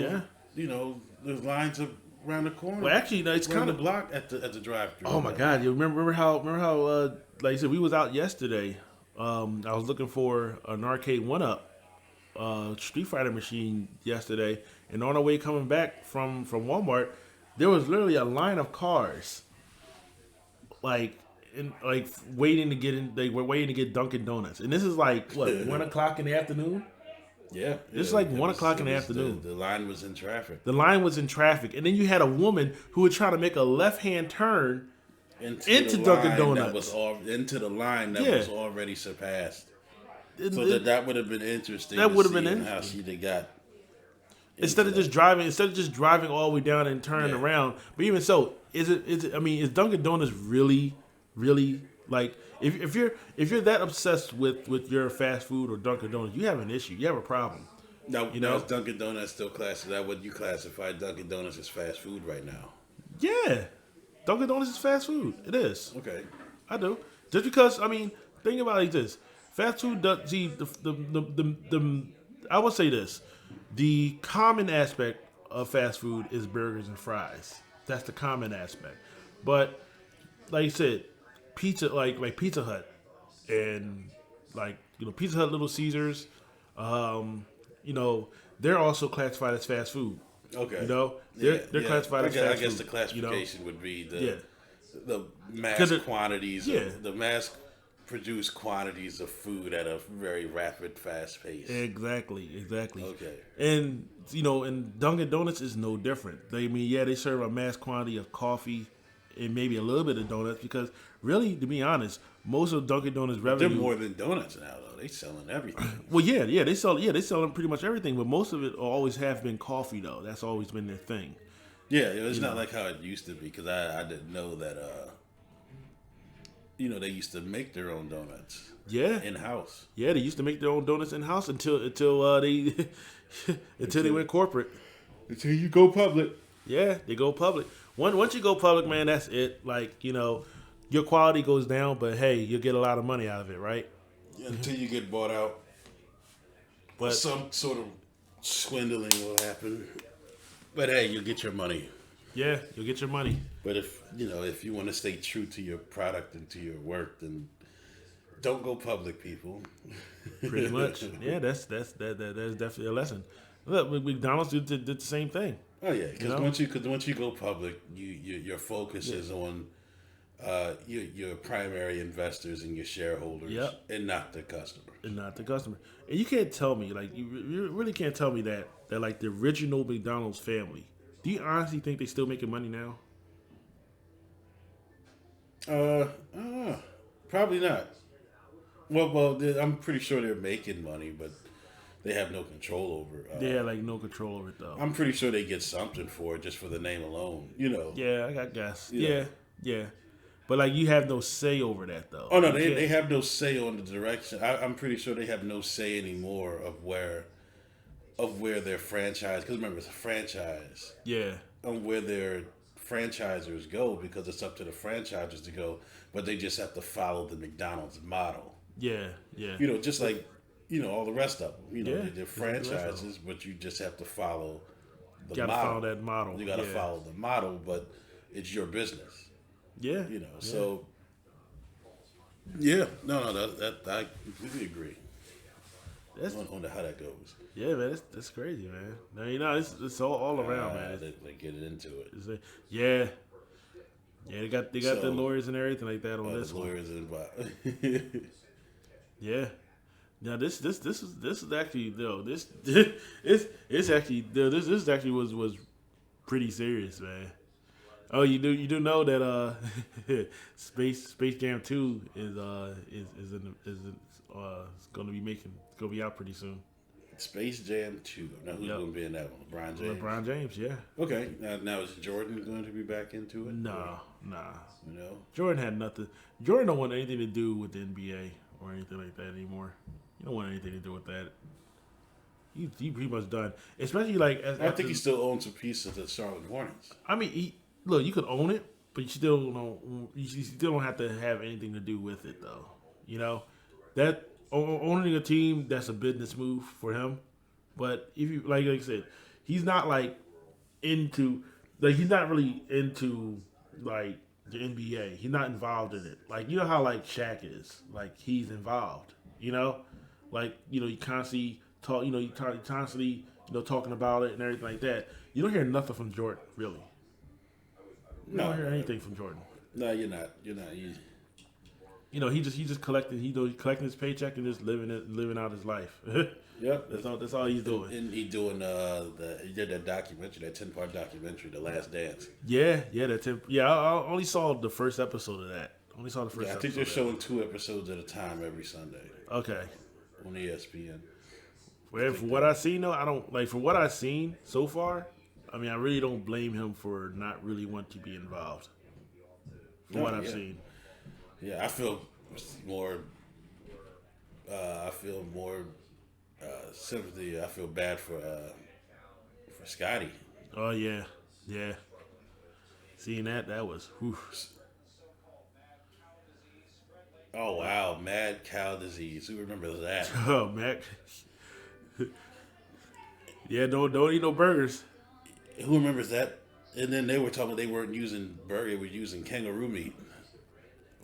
there's lines around the corner. Well, actually, it's kind of the block at the drive-thru. Oh my God! You remember how like I said, we was out yesterday. I was looking for an arcade 1-up Street Fighter machine yesterday, and on our way coming back from Walmart, there was literally a line of cars, waiting to get in. They were waiting to get Dunkin' Donuts, and this is like what 1:00 in the afternoon. Yeah, this is like 1:00 in the afternoon. The line was in traffic. The line was in traffic, and then you had a woman who was trying to make a left-hand turn into Dunkin' Donuts. Into the line that was already surpassed. So that would have been interesting. That would have been interesting. How she'd have got. Instead of just driving all the way down and turning around. But even so, is Dunkin' Donuts really like if you're that obsessed with your fast food or Dunkin' Donuts, you have an issue. You have a problem. Now, is Dunkin' Donuts still classified? That would you classify Dunkin' Donuts as fast food right now? Yeah, Dunkin' Donuts is fast food. It is. Okay, I do. Just because think about it like this: fast food. I would say this: the common aspect of fast food is burgers and fries. That's the common aspect. But like you said, pizza, like Pizza Hut, and Pizza Hut, Little Caesars. They're also classified as fast food. Okay. They're classified as fast food. I guess the classification would be the mass quantities, the mass produced quantities of food at a very rapid, fast pace. Exactly. Okay. And and Dunkin' Donuts is no different. They serve a mass quantity of coffee and maybe a little bit of donuts because really, to be honest, most of Dunkin' Donuts revenue. They're more than donuts now, though. They selling everything. Well, they sell pretty much everything, but most of it always have been coffee though. That's always been their thing. Yeah, it's not like how it used to be because I didn't know that. They used to make their own donuts. Yeah, in house. Yeah, they used to make their own donuts in house until they they went corporate. Until you go public. Yeah, they go public. Once you go public, man, that's it. Your quality goes down, but hey, you'll get a lot of money out of it, right? Until you get bought out. But some sort of swindling will happen. But hey, you'll get your money. Yeah, you'll get your money. But if you want to stay true to your product and to your work, then don't go public, people. Pretty much. Yeah, that's definitely a lesson. Look, McDonald's did the same thing. Oh yeah, because once you go public, your focus is on your primary investors and your shareholders, and not the customer. And you can't tell me, you really can't tell me that like the original McDonald's family. Do you honestly think they still making money now? Probably not. Well, I'm pretty sure they're making money, but they have no control over it. They have no control over it though. I'm pretty sure they get something for it just for the name alone. Yeah, I guess. Yeah. But you have no say over that though. Oh no, they have no say on the direction. I'm pretty sure they have no say anymore of where their franchise. Because remember, it's a franchise. Yeah. On where their franchisers go, because it's up to the franchisers to go, but they just have to follow the McDonald's model. Yeah. Just like all the rest of them. They're franchises, but you just have to follow the model. You got to follow that model. You got to follow the model, but it's your business. Yeah. So. Yeah, no, that I completely agree. That's on how that goes. Yeah, man, that's crazy, man. Now, it's all around, man. They get into it. Yeah, they got the lawyers and everything like that on this one. Lawyers involved. Yeah. Now this is actually it's actually this actually was pretty serious, man. Oh, you do know that Space Jam 2 is going to be out pretty soon. Space Jam 2. Now who's going to be in that one? LeBron James. LeBron James, yeah. Okay. Now is Jordan going to be back into it? Nah. No. Jordan had nothing. Jordan don't want anything to do with the NBA or anything like that anymore. You don't want anything to do with that. He pretty much done. Especially I think he still owns a piece of the Charlotte Hornets. I mean, look, you could own it, but you still don't. You still don't have to have anything to do with it, though. That owning a team, that's a business move for him. But if you like I said, he's not into he's not really into the NBA. He's not involved in it. How Shaq is. He's involved. You constantly talk. You constantly talking about it and everything like that. You don't hear nothing from Jordan, really. You don't hear anything from Jordan. No, you're not. He's just collecting. He's collecting his paycheck and just living out his life. Yep, that's all he's doing. And he doing he did that documentary, that 10-part documentary, The Last Dance. Yeah, I only saw the first episode of that. I think they're showing 2 episodes at a time every Sunday. Okay. on ESPN. Well, from what I've seen, though, I don't like. From what I've seen so far, I mean, I really don't blame him for not really wanting to be involved. From what I've seen. Yeah, I feel more. Sympathy. I feel bad for Scotty. Oh yeah. Seeing that was. Whew. Oh wow, mad cow disease. Who remembers that? Oh, Mac. Yeah, don't eat no burgers. Who remembers that? And then they were talking they weren't using burger, they were using kangaroo meat.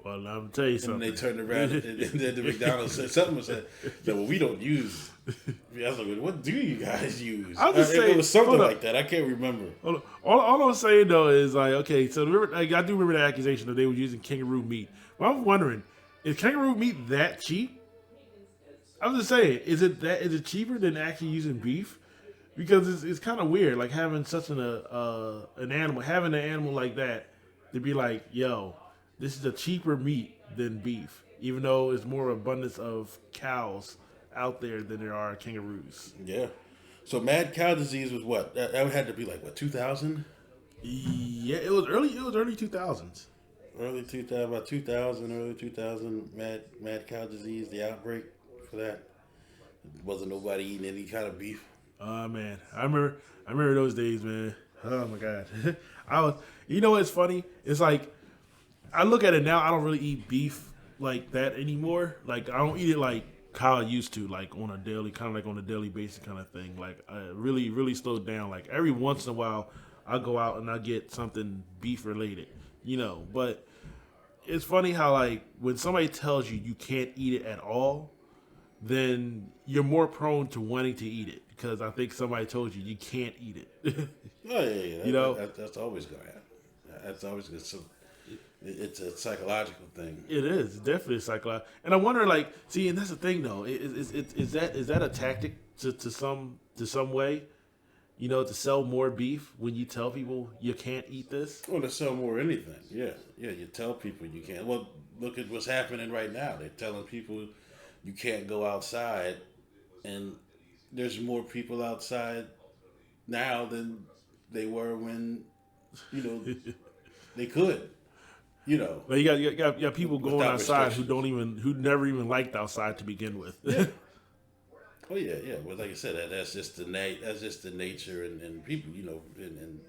Well, I'm gonna tell you something. And they turned around and then the McDonald's said something was said, well, we don't use. I was like, what do you guys use? It was something like that. I can't remember. All I'm saying though is like, okay, so I do remember the accusation that they were using kangaroo meat. But I'm wondering, is kangaroo meat that cheap? I'm just saying, is it cheaper than actually using beef? Because it's kind of weird, like having such an animal like that to be like, yo, this is a cheaper meat than beef, even though it's more abundance of cows out there than there are kangaroos. Yeah. So mad cow disease was what? That had to be like what, 2000? Yeah, it was early 2000s. Early 2000, about 2000, early 2000, mad cow disease, the outbreak for that. Wasn't nobody eating any kind of beef. Oh man, I remember those days, man. Oh my god, You know what's funny? It's like I look at it now. I don't really eat beef like that anymore. Like I don't eat it like how I used to, like on a daily basis kind of thing. Like I really slowed down. Like every once in a while, I go out and I get something beef related, But it's funny how like when somebody tells you can't eat it at all, then you're more prone to wanting to eat it because I think somebody told you can't eat it. Oh yeah. That's always gonna happen. That's always good. So it's a psychological thing. It is definitely psychological, and I wonder, like, and that's the thing though. Is that a tactic to some way, to sell more beef when you tell people you can't eat this? Or to sell more anything. Yeah. You tell people you can't. Well, look at what's happening right now. They're telling people you can't go outside, and there's more people outside now than they were when, they could. But you got people going outside who never even liked outside to begin with. Yeah. Oh yeah. Well, like I said, that's just the nature, and people, and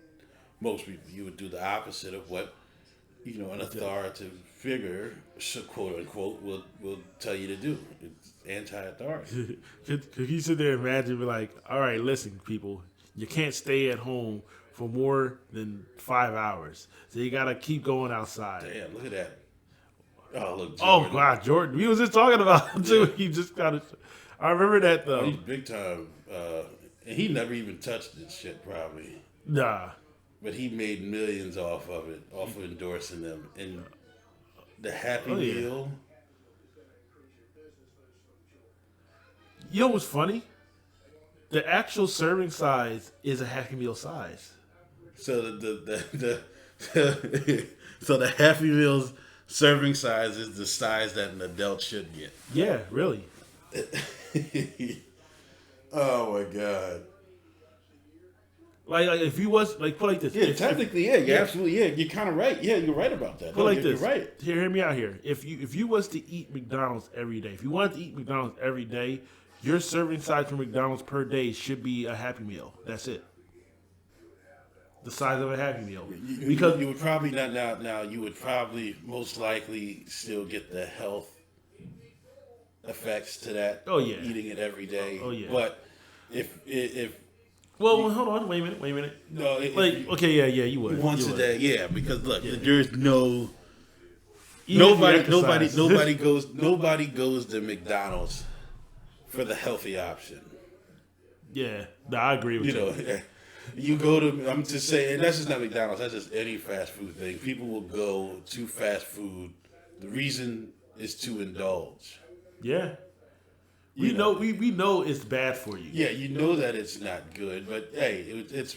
most people, you would do the opposite of what, an authoritative figure, quote unquote, will tell you to do. It's anti-authority. Could you sit there and imagine, be like, all right, listen, people, you can't stay at home for more than 5 hours, so you gotta keep going outside. Damn, look at that. Oh, look, Jordan. Oh God, Jordan, we was just talking about him too. He just got it. I remember that though. He's big time, and he never even touched this shit probably. Nah. But he made millions off of it, off of endorsing them. And the Happy Meal. You know what's funny? The actual serving size is a Happy Meal size. So the so the Happy Meal's serving size is the size that an adult should get. Yeah, really. Oh my God. Like if you was like put like this. Yeah, technically, you're absolutely you're kind of right. Yeah, you're right about that. Put like this. You're right. Hear me out here. If you was to eat McDonald's every day, if you wanted to eat McDonald's every day, your serving size for McDonald's per day should be a Happy Meal. That's it. The size of a Happy Meal. Because you would probably not now. You would probably most likely still get the health effects to that. Oh yeah. Eating it every day. Oh yeah. But if well, hold on, wait a minute. No, you would once a day, yeah, because look, there's nobody goes to McDonald's for the healthy option. Yeah, I agree with you. You go to, I'm just saying, that's just not McDonald's, that's just any fast food thing. People will go to fast food. The reason is to indulge. Yeah. We know it's bad for you. Yeah, you know that it's not good, but hey, it's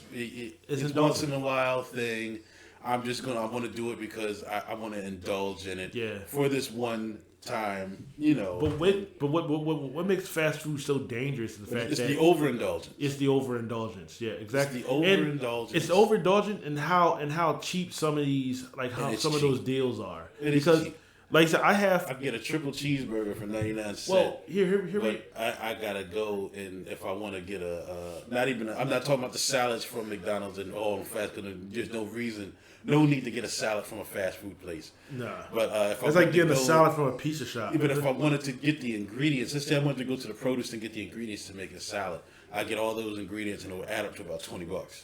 once in a while thing. I want to do it because I want to indulge in it. Yeah. For this one time, But what makes fast food so dangerous is the fact it's that the overindulgence. It's the overindulgence. Yeah, exactly. It's the overindulgence. It's overindulgent and how cheap some of these of those deals are. Because like I said, I get a triple cheeseburger for 99 cents. Well, here I gotta go, and if I want to get I'm not talking about the salads from McDonald's and all fast, because there's no need to get a salad from a fast food place. Nah. But it's like getting a salad from a pizza shop. But if I wanted to get the ingredients, let's say I wanted to go to the produce and get the ingredients to make a salad, I get all those ingredients and it will add up to about $20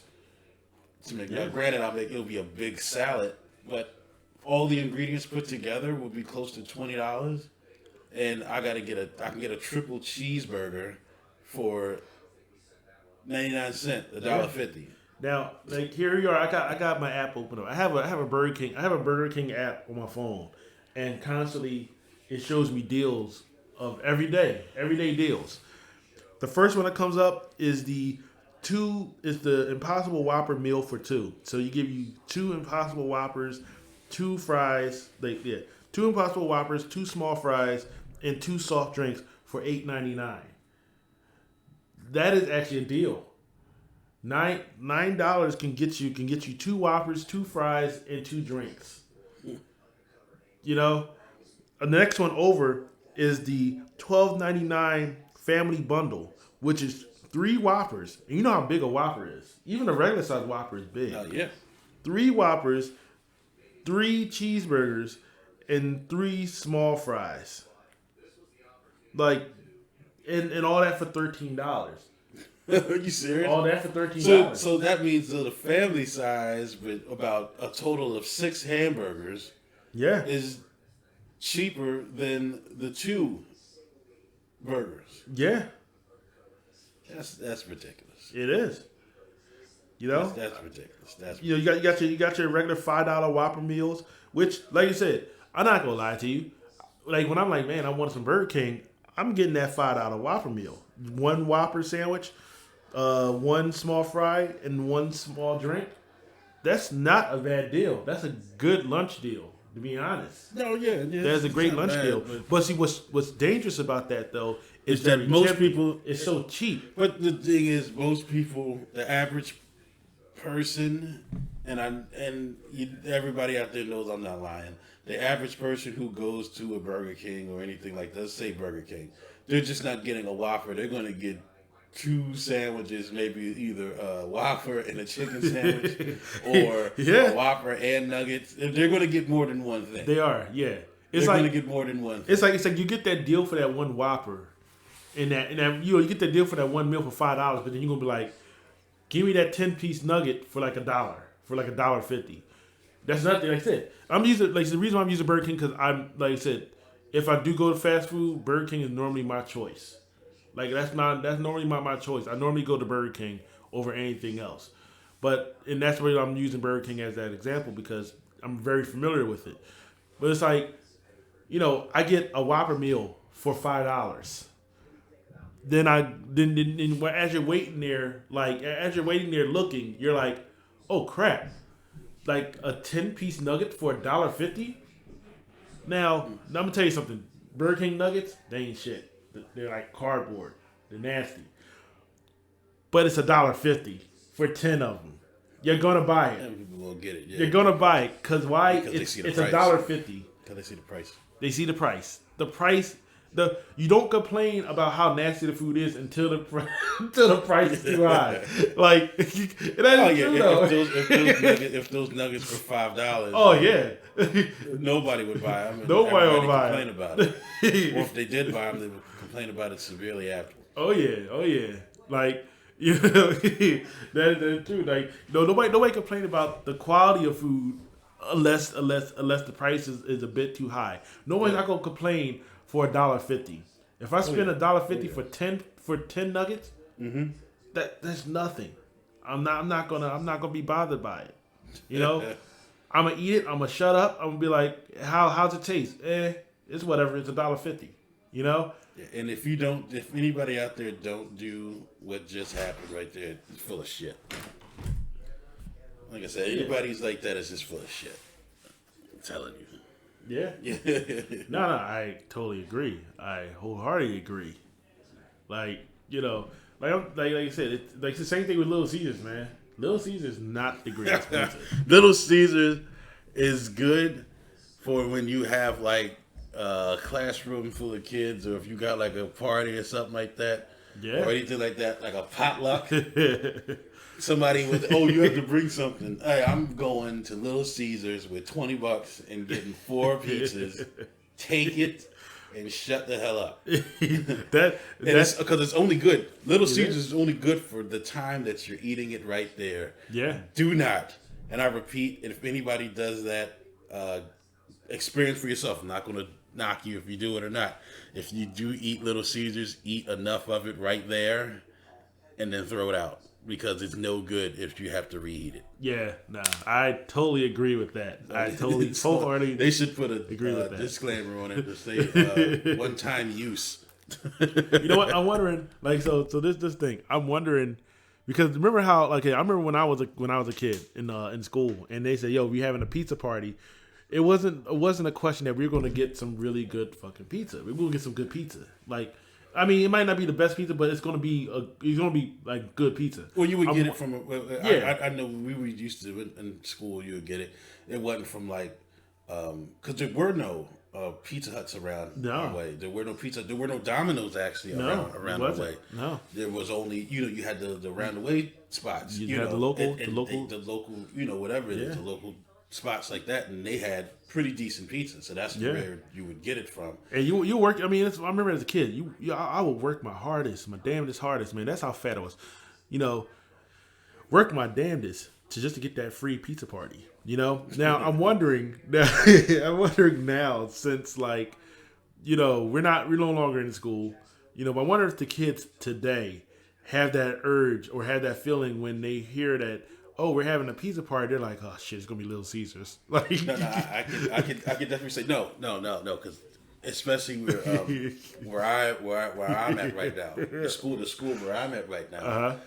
to make. Now, granted, it'll be a big salad, but all the ingredients put together will be close to $20, and I can get a triple cheeseburger for 99 cents, $1.50. Now, like here you are. I got my app open up. I have a Burger King. I have a Burger King app on my phone, and constantly it shows me deals of everyday deals. The first one that comes up is the Impossible Whopper meal for two. So you give you 2 Impossible Whoppers, 2 fries, 2 Impossible Whoppers, 2 small fries, and 2 soft drinks for $8.99. That is actually a deal. $9 can get you 2 Whoppers, 2 fries, and 2 drinks. The next one over is the $12.99 family bundle, which is 3 Whoppers. And you know how big a Whopper is. Even a regular size Whopper is big. Yeah. 3 Whoppers, 3 cheeseburgers, and 3 small fries. And all that for $13. Are you serious? All that for $13. So that means the family size with about a total of 6 hamburgers is cheaper than the 2 burgers. Yeah. That's ridiculous. It is. That's ridiculous. You got your regular $5 Whopper meals, which, like you said, I'm not gonna lie to you. Like when I'm like, man, I want some Burger King, I'm getting that $5 Whopper meal. 1 Whopper sandwich, 1 small fry, and 1 small drink. That's not a bad deal. That's a good lunch deal, to be honest. No, yeah. That's a great lunch deal. But see, what's dangerous about that though is that most people, it's so cheap. But the thing is, most people, the average person, everybody out there knows I'm not lying. The average person who goes to a Burger King or anything like that, let's say Burger King, they're just not getting a Whopper. They're going to get 2 sandwiches, maybe either a Whopper and a chicken sandwich, or a Whopper and nuggets. They're going to get more than one thing. They are, yeah. They're going to get more than one thing. It's like you get that deal for that 1 Whopper, and that you get that deal for that 1 meal for $5, but then you're gonna be like, give me that 10-piece nugget for like $1, for like $1.50. That's nothing. Like I said, I'm using the reason why I'm using Burger King because I'm like I said, if I do go to fast food, Burger King is normally my choice. Like that's normally my choice. I normally go to Burger King over anything else, and that's why I'm using Burger King as that example because I'm very familiar with it. But it's like, I get a Whopper meal for $5. Then as you're waiting there, looking, you're like, oh crap, like a 10-piece nugget for $1.50. Now I'm gonna tell you something. Burger King nuggets, they ain't shit. They're like cardboard. They're nasty. But it's $1.50 for 10 of them. You're gonna buy it. And people will get it. Yeah. You're gonna buy it because why? Because it's $1.50. Because they see the price. They see the price. The price. You don't complain about how nasty the food is until the price is too high. Like it ain't true though. If those nuggets were $5, oh yeah, nobody would buy them. Nobody would buy complain about it. Or if they did buy them, they would complain about it severely after. Oh yeah. Like that's true. Like nobody complain about the quality of food unless the price is a bit too high. Nobody's not gonna complain for $1.50. If I spend $1.50 for 10 nuggets, that's nothing. I'm not gonna be bothered by it. I'm gonna eat it. I'm gonna shut up. I'm gonna be like, how's it taste? It's whatever. It's $1.50. And if anybody out there don't do what just happened right there, it's full of shit. Like I said, anybody's like that is just full of shit. I'm telling you. Yeah. No, I totally agree. I wholeheartedly agree. Like, like I said, it's the same thing with Little Caesars, man. Little Caesars not the greatest pizza. Little Caesars is good for when you have like a classroom full of kids, or if you got like a party or something like that, or anything like that, like a potluck. Somebody with, you have to bring something. Hey, I'm going to Little Caesars with $20 and getting 4 pizzas. Take it and shut the hell up. That's because it's only good. Little Caesars is only good for the time that you're eating it right there. Yeah. Do not, and I repeat, if anybody does that, experience for yourself. I'm not going to knock you if you do it or not. If you do eat Little Caesars, eat enough of it right there, and then throw it out. Because it's no good if you have to reheat it. Yeah, I totally agree with that. I totally wholeheartedly They should put a disclaimer on it to say one-time use. You know what? I'm wondering, like, so this thing. I'm wondering because remember how, like, I remember when I was a kid in school, and they said, "Yo, we having a pizza party." It wasn't a question that we were going to get some really good fucking pizza. We were going to get some good pizza, like. I mean, it might not be the best pizza, but it's gonna be like good pizza. Well, you would get it from. I know we were used to in school. You would get it. It wasn't from like because there were no Pizza Huts around our way. There were no pizza. There were no Domino's actually around our way. No, there was only you had the round the way spots. You had the local, whatever it is, the local spots like that, and they had pretty decent pizza, so that's where you would get it from. And you work. I mean, I remember as a kid, I would work my hardest, my damnedest hardest, man. That's how fat I was. Work my damnedest to get that free pizza party. Now I'm wondering now since like, we're no longer in school. But I wonder if the kids today have that urge or have that feeling when they hear that. Oh, we're having a pizza party. They're like, oh shit, it's gonna be Little Caesars. Like, no, I could definitely say no, because especially where I'm at right now, the school where I'm at right now,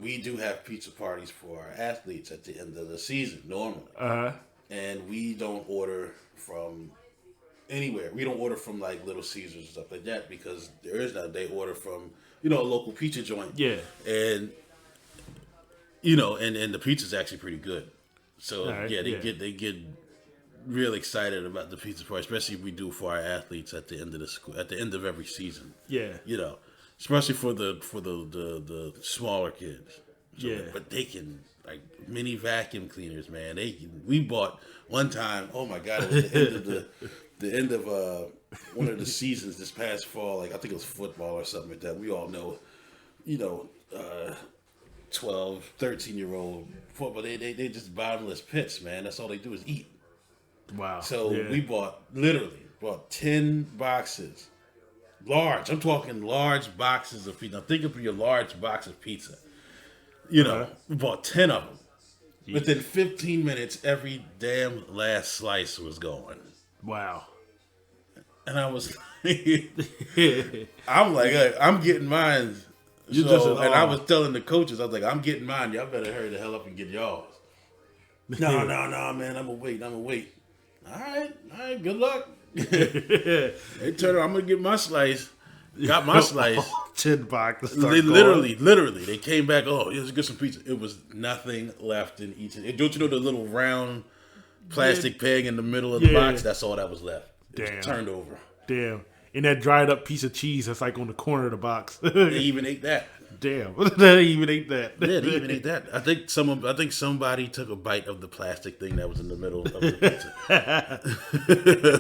we do have pizza parties for our athletes at the end of the season normally, and we don't order from anywhere. We don't order from like Little Caesars and stuff like that because there is none. They order from a local pizza joint. Yeah, and. And the pizza's actually pretty good. So they get real excited about the pizza party, especially if we do for our athletes at the end of the school, at the end of every season. Yeah, especially for the smaller kids. So, but they can like mini vacuum cleaners, man. We bought one time. Oh my god! It was the end of one of the seasons this past fall. Like I think it was football or something like that. We all know, 12, 13-year-old football, they just bottomless pits, man. That's all they do is eat. Wow. So we literally bought 10 boxes. Large. I'm talking large boxes of pizza. Now think of your large box of pizza. We bought 10 of them. Jeez. Within 15 minutes, every damn last slice was gone. Wow. And I was I'm like, I'm getting mine. I was telling the coaches, I was like, I'm getting mine. Y'all better hurry the hell up and get y'all's. No, man. I'm going to wait. All right. Good luck. They turned around. I'm going to get my slice. Got my slice. 10 boxes. They literally, they came back. Oh, let's get some pizza. It was nothing left in each. Don't you know the little round plastic peg in the middle of the box? That's all that was left. It was turned over. Damn. And that dried up piece of cheese that's like on the corner of the box. They even ate that. Damn. They even ate that. Yeah, they even ate that. I think somebody took a bite of the plastic thing that was in the middle of the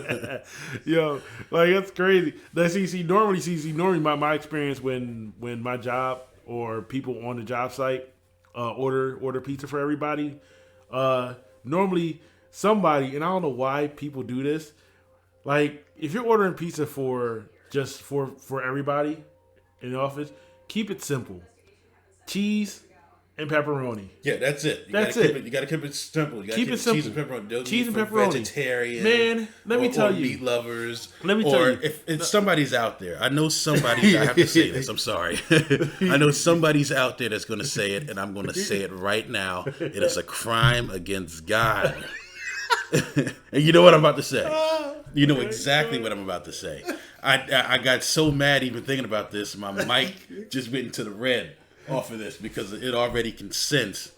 pizza. Yo, like that's crazy. Normally my experience when my job or people on the job site order pizza for everybody, normally somebody, and I don't know why people do this, like if you're ordering pizza for everybody in the office, keep it simple. Cheese and pepperoni. Yeah, that's it. You gotta keep it simple. You gotta keep it simple. Cheese and pepperoni. Cheese and pepperoni. Vegetarian. Man, let me tell you. Meat lovers. Let me tell you. If somebody's out there, I know somebody, I have to say this, I'm sorry. I know somebody's out there that's going to say it, and I'm going to say it right now. It is a crime against God. And you know what I'm about to say. You know exactly what I'm about to say. I got so mad even thinking about this. My mic just went into the red off of this because it already can sense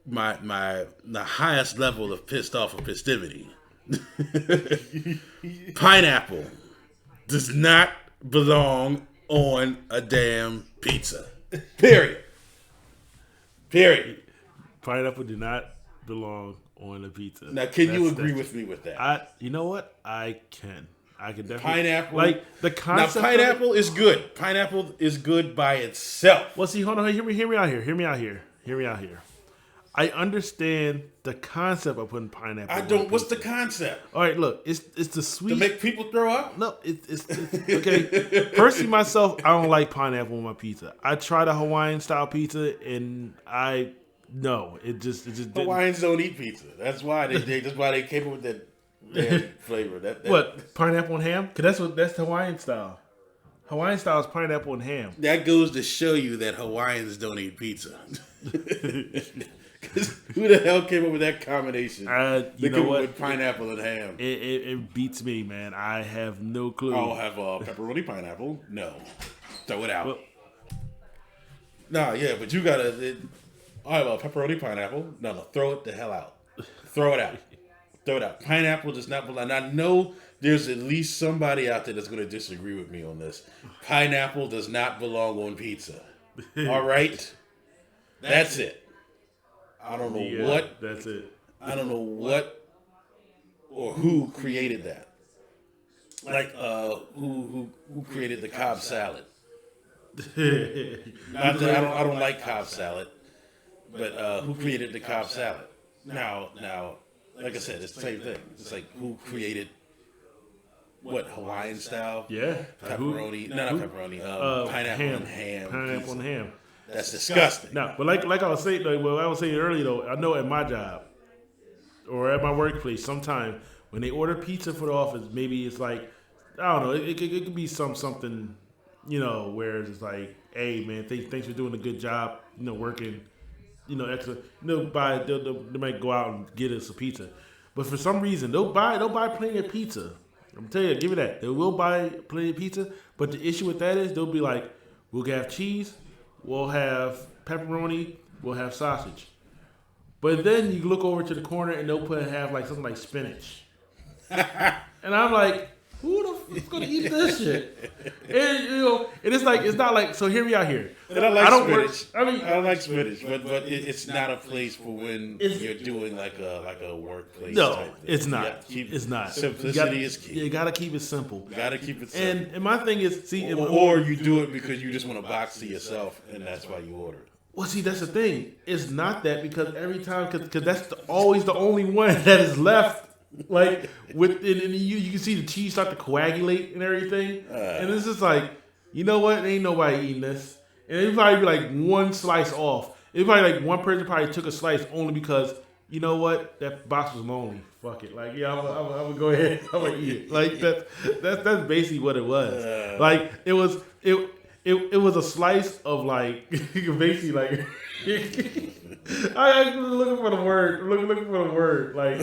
the highest level of pissed off of festivity. Pineapple does not belong on a damn pizza. Period. Pineapple do not belong on a pizza. Now, can you agree with me with that? You know what? I can definitely. Pineapple, like the concept. Now, pineapple is good. Pineapple is good by itself. Well, see, hold on. Hear me out here. I understand the concept of putting pineapple. I don't. What's the concept? All right, look, it's the sweet to make people throw up. No, it's okay. Personally, myself, I don't like pineapple on my pizza. I tried a Hawaiian style pizza, and it just didn't. Hawaiians don't eat pizza. That's why they came up with that damn flavor. What, pineapple and ham? Because that's the Hawaiian style. Hawaiian style is pineapple and ham. That goes to show you that Hawaiians don't eat pizza. Who the hell came up with that combination? You know what? With pineapple and ham. It beats me, man. I have no clue. I'll have pepperoni pineapple. No. Throw it out. Yeah, but you gotta. I have a pepperoni pineapple. No, throw it the hell out. Throw it out. Throw it out. Pineapple does not belong. I know there's at least somebody out there that's going to disagree with me on this. Pineapple does not belong on pizza. All right? That's it. I don't know what. That's it. I don't know what or who created that. Like who created the Cobb salad? Not that I don't like Cobb salad, but who created the Cobb salad? Now, like I said, it's the same thing. It's like who created what, Hawaiian style? Yeah, pepperoni. Not pepperoni. Pineapple and ham. Pineapple and ham. That's disgusting. No, but like I was saying, I was saying earlier though, I know at my job or at my workplace, sometimes when they order pizza for the office, maybe it's like, I don't know, it could be something, where it's like, hey man, thanks for doing a good job, working, extra, they might go out and get us a pizza, but for some reason they'll buy plenty of pizza. I'm telling you, give it that. They will buy plenty of pizza, but the issue with that is they'll be like, we'll have cheese. We'll have pepperoni. We'll have sausage. But then you look over to the corner and they'll have like something like spinach. And I'm like, who the f*** gonna eat this shit? And it's like, it's not like, so hear me out here. And I like spinach. I don't like spinach, but it's not a place for when you're doing like a workplace. No, type thing. It's not. It's not. Simplicity is key. You gotta keep it simple. Gotta keep it simple. And my thing is, or you do it because you just want a box to yourself, and that's why you order it. Well, see, that's the thing. It's not that, because every time, because that's always the only one that is left. Like and you can see the cheese start to coagulate and everything, and it's just like, you know what? Ain't nobody eating this, and it'd probably be like one slice off. It'd probably like one person probably took a slice only because, you know what? That box was lonely. Fuck it. Like, yeah, I'm gonna go ahead. I'm gonna eat it. Like that's basically what it was. Like it was a slice of like basically like. I'm looking for the word. Looking for the word. Like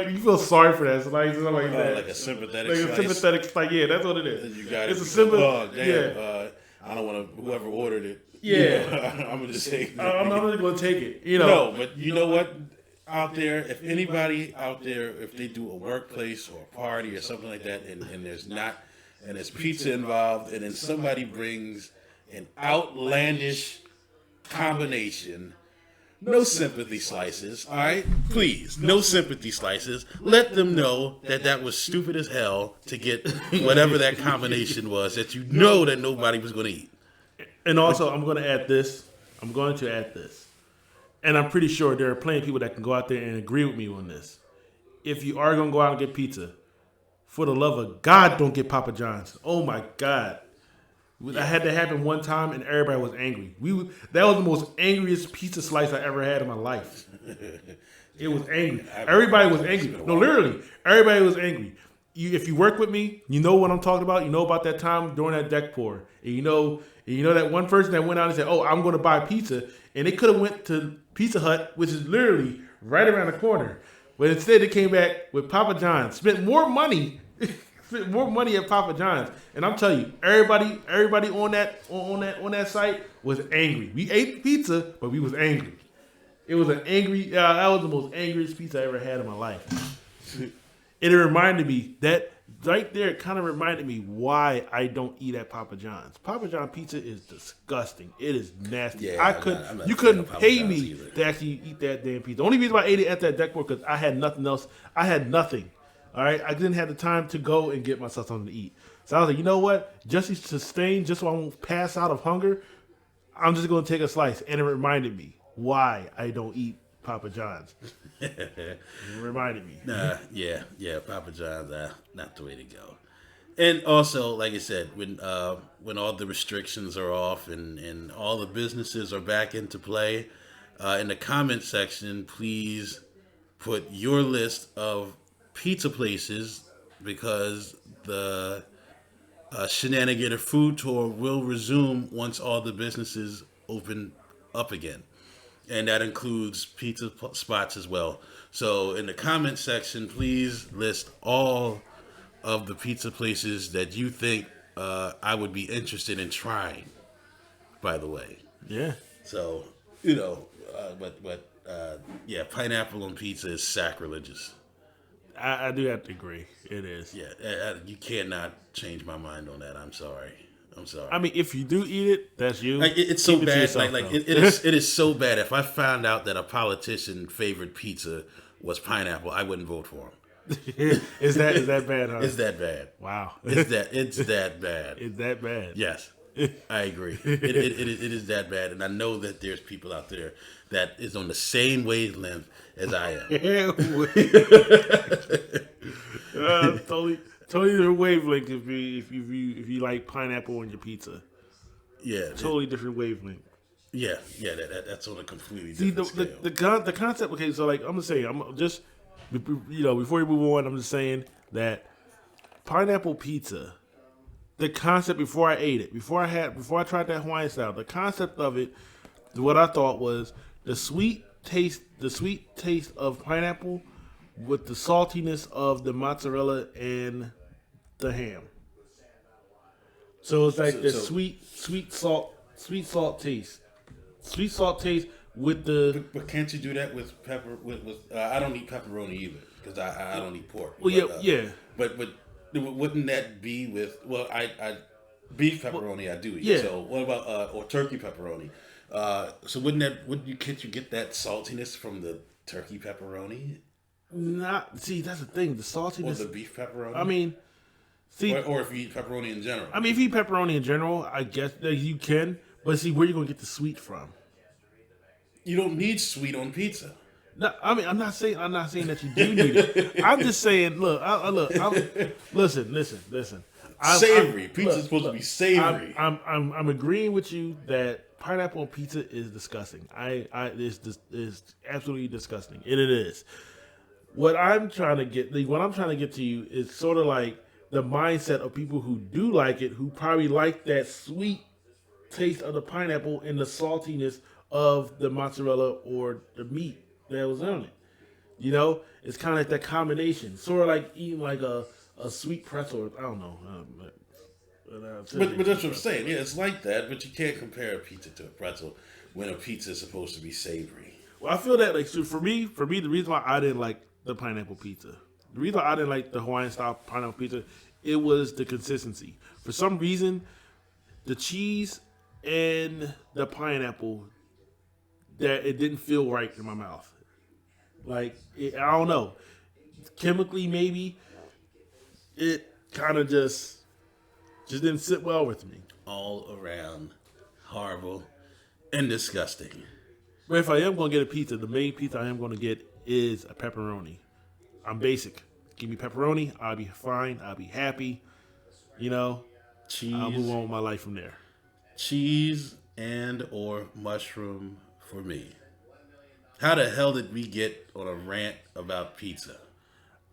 you feel sorry for that. Something like that. Like a sympathetic. Like a sympathetic. Like, yeah, that's what it is. You got it's it. A sympathetic. Yeah. I don't want to. Whoever ordered it. Yeah. I'm gonna just say. I'm not really gonna take it. No, but you know what? Out there, if anybody out there, if they do a workplace or a party or something like that, and there's pizza involved, and then somebody brings an outlandish combination, no sympathy slices, all right? Please, no sympathy slices. Let them know that was stupid as hell to get whatever that combination was that you know that nobody was going to eat. And also, I'm going to add this. And I'm pretty sure there are plenty of people that can go out there and agree with me on this. If you are going to go out and get pizza, for the love of God, don't get Papa John's. Oh, my God. I had that happen one time, and everybody was angry. That was the most angriest pizza slice I ever had in my life. It was angry. Everybody was angry. No, literally, everybody was angry. If you work with me, you know what I'm talking about. You know about that time during that deck pour, and you know that one person that went out and said, "Oh, I'm going to buy pizza," and they could have went to Pizza Hut, which is literally right around the corner. But instead, they came back with Papa John's. Spent more money. Spent more money at Papa John's. And I'm telling you, everybody on that site was angry. We ate pizza, but we was angry. It was an angry. That was the most angriest pizza I ever had in my life. It reminded me that right there. It kind of reminded me why I don't eat at Papa John's. Papa John pizza is disgusting. It is nasty. Yeah, you couldn't pay me to actually eat that damn pizza. The only reason why I ate it at that deck board because I had nothing else. I had nothing. All right, I didn't have the time to go and get myself something to eat. So I was like, you know what? Just to sustain, just so I won't pass out of hunger, I'm just going to take a slice. And it reminded me why I don't eat Papa John's. It reminded me. Yeah, Papa John's, not the way to go. And also, like I said, when all the restrictions are off and all the businesses are back into play, in the comment section, please put your list of pizza places because the Shenanigan or Food Tour will resume once all the businesses open up again. And that includes pizza spots as well. So in the comment section, please list all of the pizza places that you think I would be interested in trying, by the way. Yeah. So, yeah, pineapple on pizza is sacrilegious. I do have to agree. It is. Yeah, you cannot change my mind on that. I'm sorry. I mean, if you do eat it, that's you. It's so bad. It is so bad. If I found out that a politician favorite pizza was pineapple, I wouldn't vote for him. Is that bad? Huh? It's that bad. Wow. It's that bad. It's that bad. Yes, I agree. It is that bad, and I know that there's people out there that is on the same wavelength as I am. Totally different wavelength if you like pineapple on your pizza. Yeah, totally different wavelength. Yeah, that's on a completely different scale. The concept. Okay, so like I'm just before you move on, I'm just saying that pineapple pizza. The concept before I ate it, before I tried that Hawaiian style, the concept of it, what I thought was the sweet taste of pineapple with the saltiness of the mozzarella and the ham. So it's like sweet salt taste. Sweet salt taste with the. But can't you do that with pepper? With I don't eat pepperoni either because I don't eat pork. Well, yeah. But wouldn't that be with? Well, I beef pepperoni I do eat. Yeah. So what about or turkey pepperoni? So can't you get that saltiness from the turkey pepperoni? See, that's the thing. The saltiness. Or the beef pepperoni. I mean, see, or if you eat pepperoni in general. I mean, if you eat pepperoni in general, I guess that you can. But see, where are you gonna get the sweet from? You don't need sweet on pizza. No, I mean, I'm not saying that you do need it. I'm just saying, listen. Savory. Pizza's supposed to be savory. I'm agreeing with you that pineapple on pizza is disgusting. It's absolutely disgusting. And it is. What I'm trying to get to you is sort of like the mindset of people who do like it, who probably like that sweet taste of the pineapple and the saltiness of the mozzarella or the meat that was on it. It's kind of like that combination, sort of like eating like a sweet pretzel. I don't know. But that's what I'm saying. Yeah, it's like that, but you can't compare a pizza to a pretzel when a pizza is supposed to be savory. Well, I feel that like so for me, the reason why I didn't like the pineapple pizza, the reason why I didn't like the Hawaiian style pineapple pizza, it was the consistency. For some reason, the cheese and the pineapple, that it didn't feel right in my mouth. I don't know. Chemically, maybe it kind of just didn't sit well with me. All around horrible and disgusting. But if I am going to get a pizza, the main pizza I am going to get is a pepperoni. I'm basic. Give me pepperoni, I'll be fine. I'll be happy. Cheese. I'll move on with my life from there. Cheese and or mushroom for me. How the hell did we get on a rant about pizza?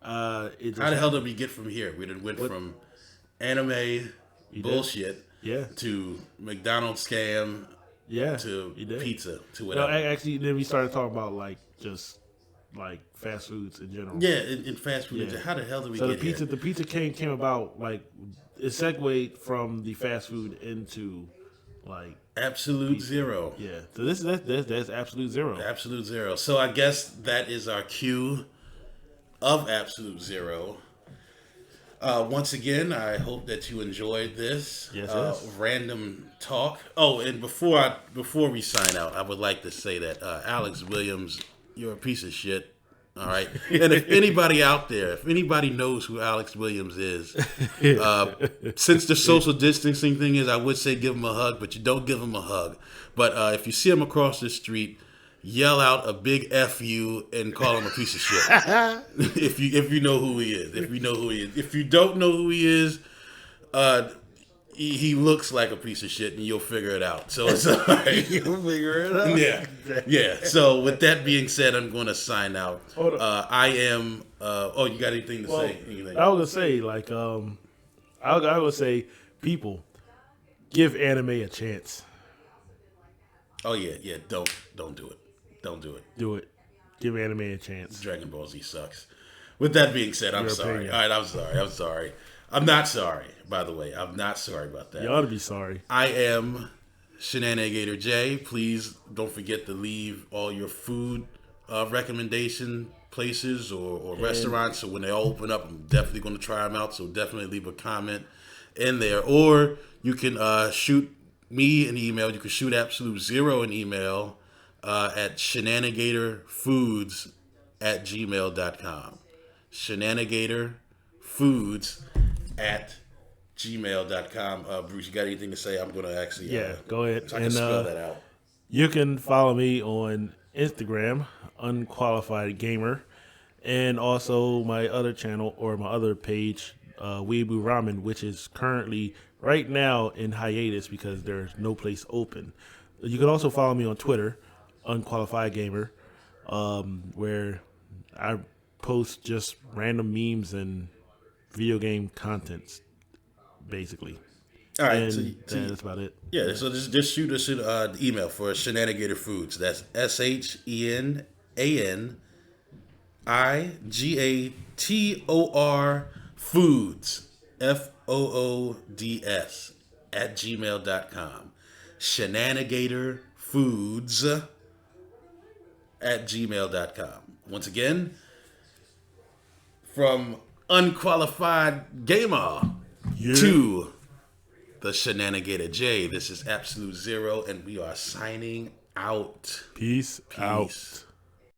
How the hell did we get from here? We went from anime bullshit to McDonald's scam to pizza to whatever. No, actually, then we started talking about like fast foods in general. Yeah, in fast food. Yeah. How the hell did we get here? The Pizza King came about like it segued from the fast food into like Absolute pizza. Zero. Yeah, so that's Absolute Zero. Absolute Zero. So I guess that is our cue of Absolute Zero. Once again, I hope that you enjoyed this random talk. Oh, and before we sign out, I would like to say that Alex Williams, you're a piece of shit. All right, and if anybody out there, if anybody knows who Alex Williams is, since the social distancing thing is, I would say give him a hug, but you don't give him a hug. But if you see him across the street, yell out a big F you and call him a piece of shit. if you know who he is. If you know who he is. If you don't know who he is, he looks like a piece of shit and you'll figure it out. So it's all right. You'll figure it out. Yeah. So with that being said, I'm going to sign out. I am you got anything to say? Anything? I was going to say like I would say people give anime a chance. Oh yeah, don't do it. Don't do it. Do it. Give anime a chance. Dragon Ball Z sucks. With that being said, I'm sorry. All right, I'm sorry. I'm not sorry, by the way. I'm not sorry about that. You ought to be sorry. I am Shenanigator J. Please don't forget to leave all your food recommendation places or restaurants. So when they all open up, I'm definitely going to try them out. So definitely leave a comment in there. Or you can shoot me an email. You can shoot Absolute Zero an email at shenanigatorfoods@gmail.com. shenanigatorfoods@gmail.com. Bruce, you got anything to say? I'm going to actually... go ahead. So I can spell that out. You can follow me on Instagram, Unqualified Gamer, and also my other channel or my other page, Weeaboo Ramen, which is currently right now in hiatus because there's no place open. You can also follow me on Twitter, Unqualified Gamer, where I post just random memes and video game contents, basicny. All right, that's about it. Yeah, so just shoot us an email for Shenanigator Foods. That's SHENANIGATOR Foods FOODS @gmail.com. Shenanigator Foods @gmail.com. Once again, from Unqualified Gamer to the Shenanigator J, this is Absolute Zero, and we are signing out. Peace out.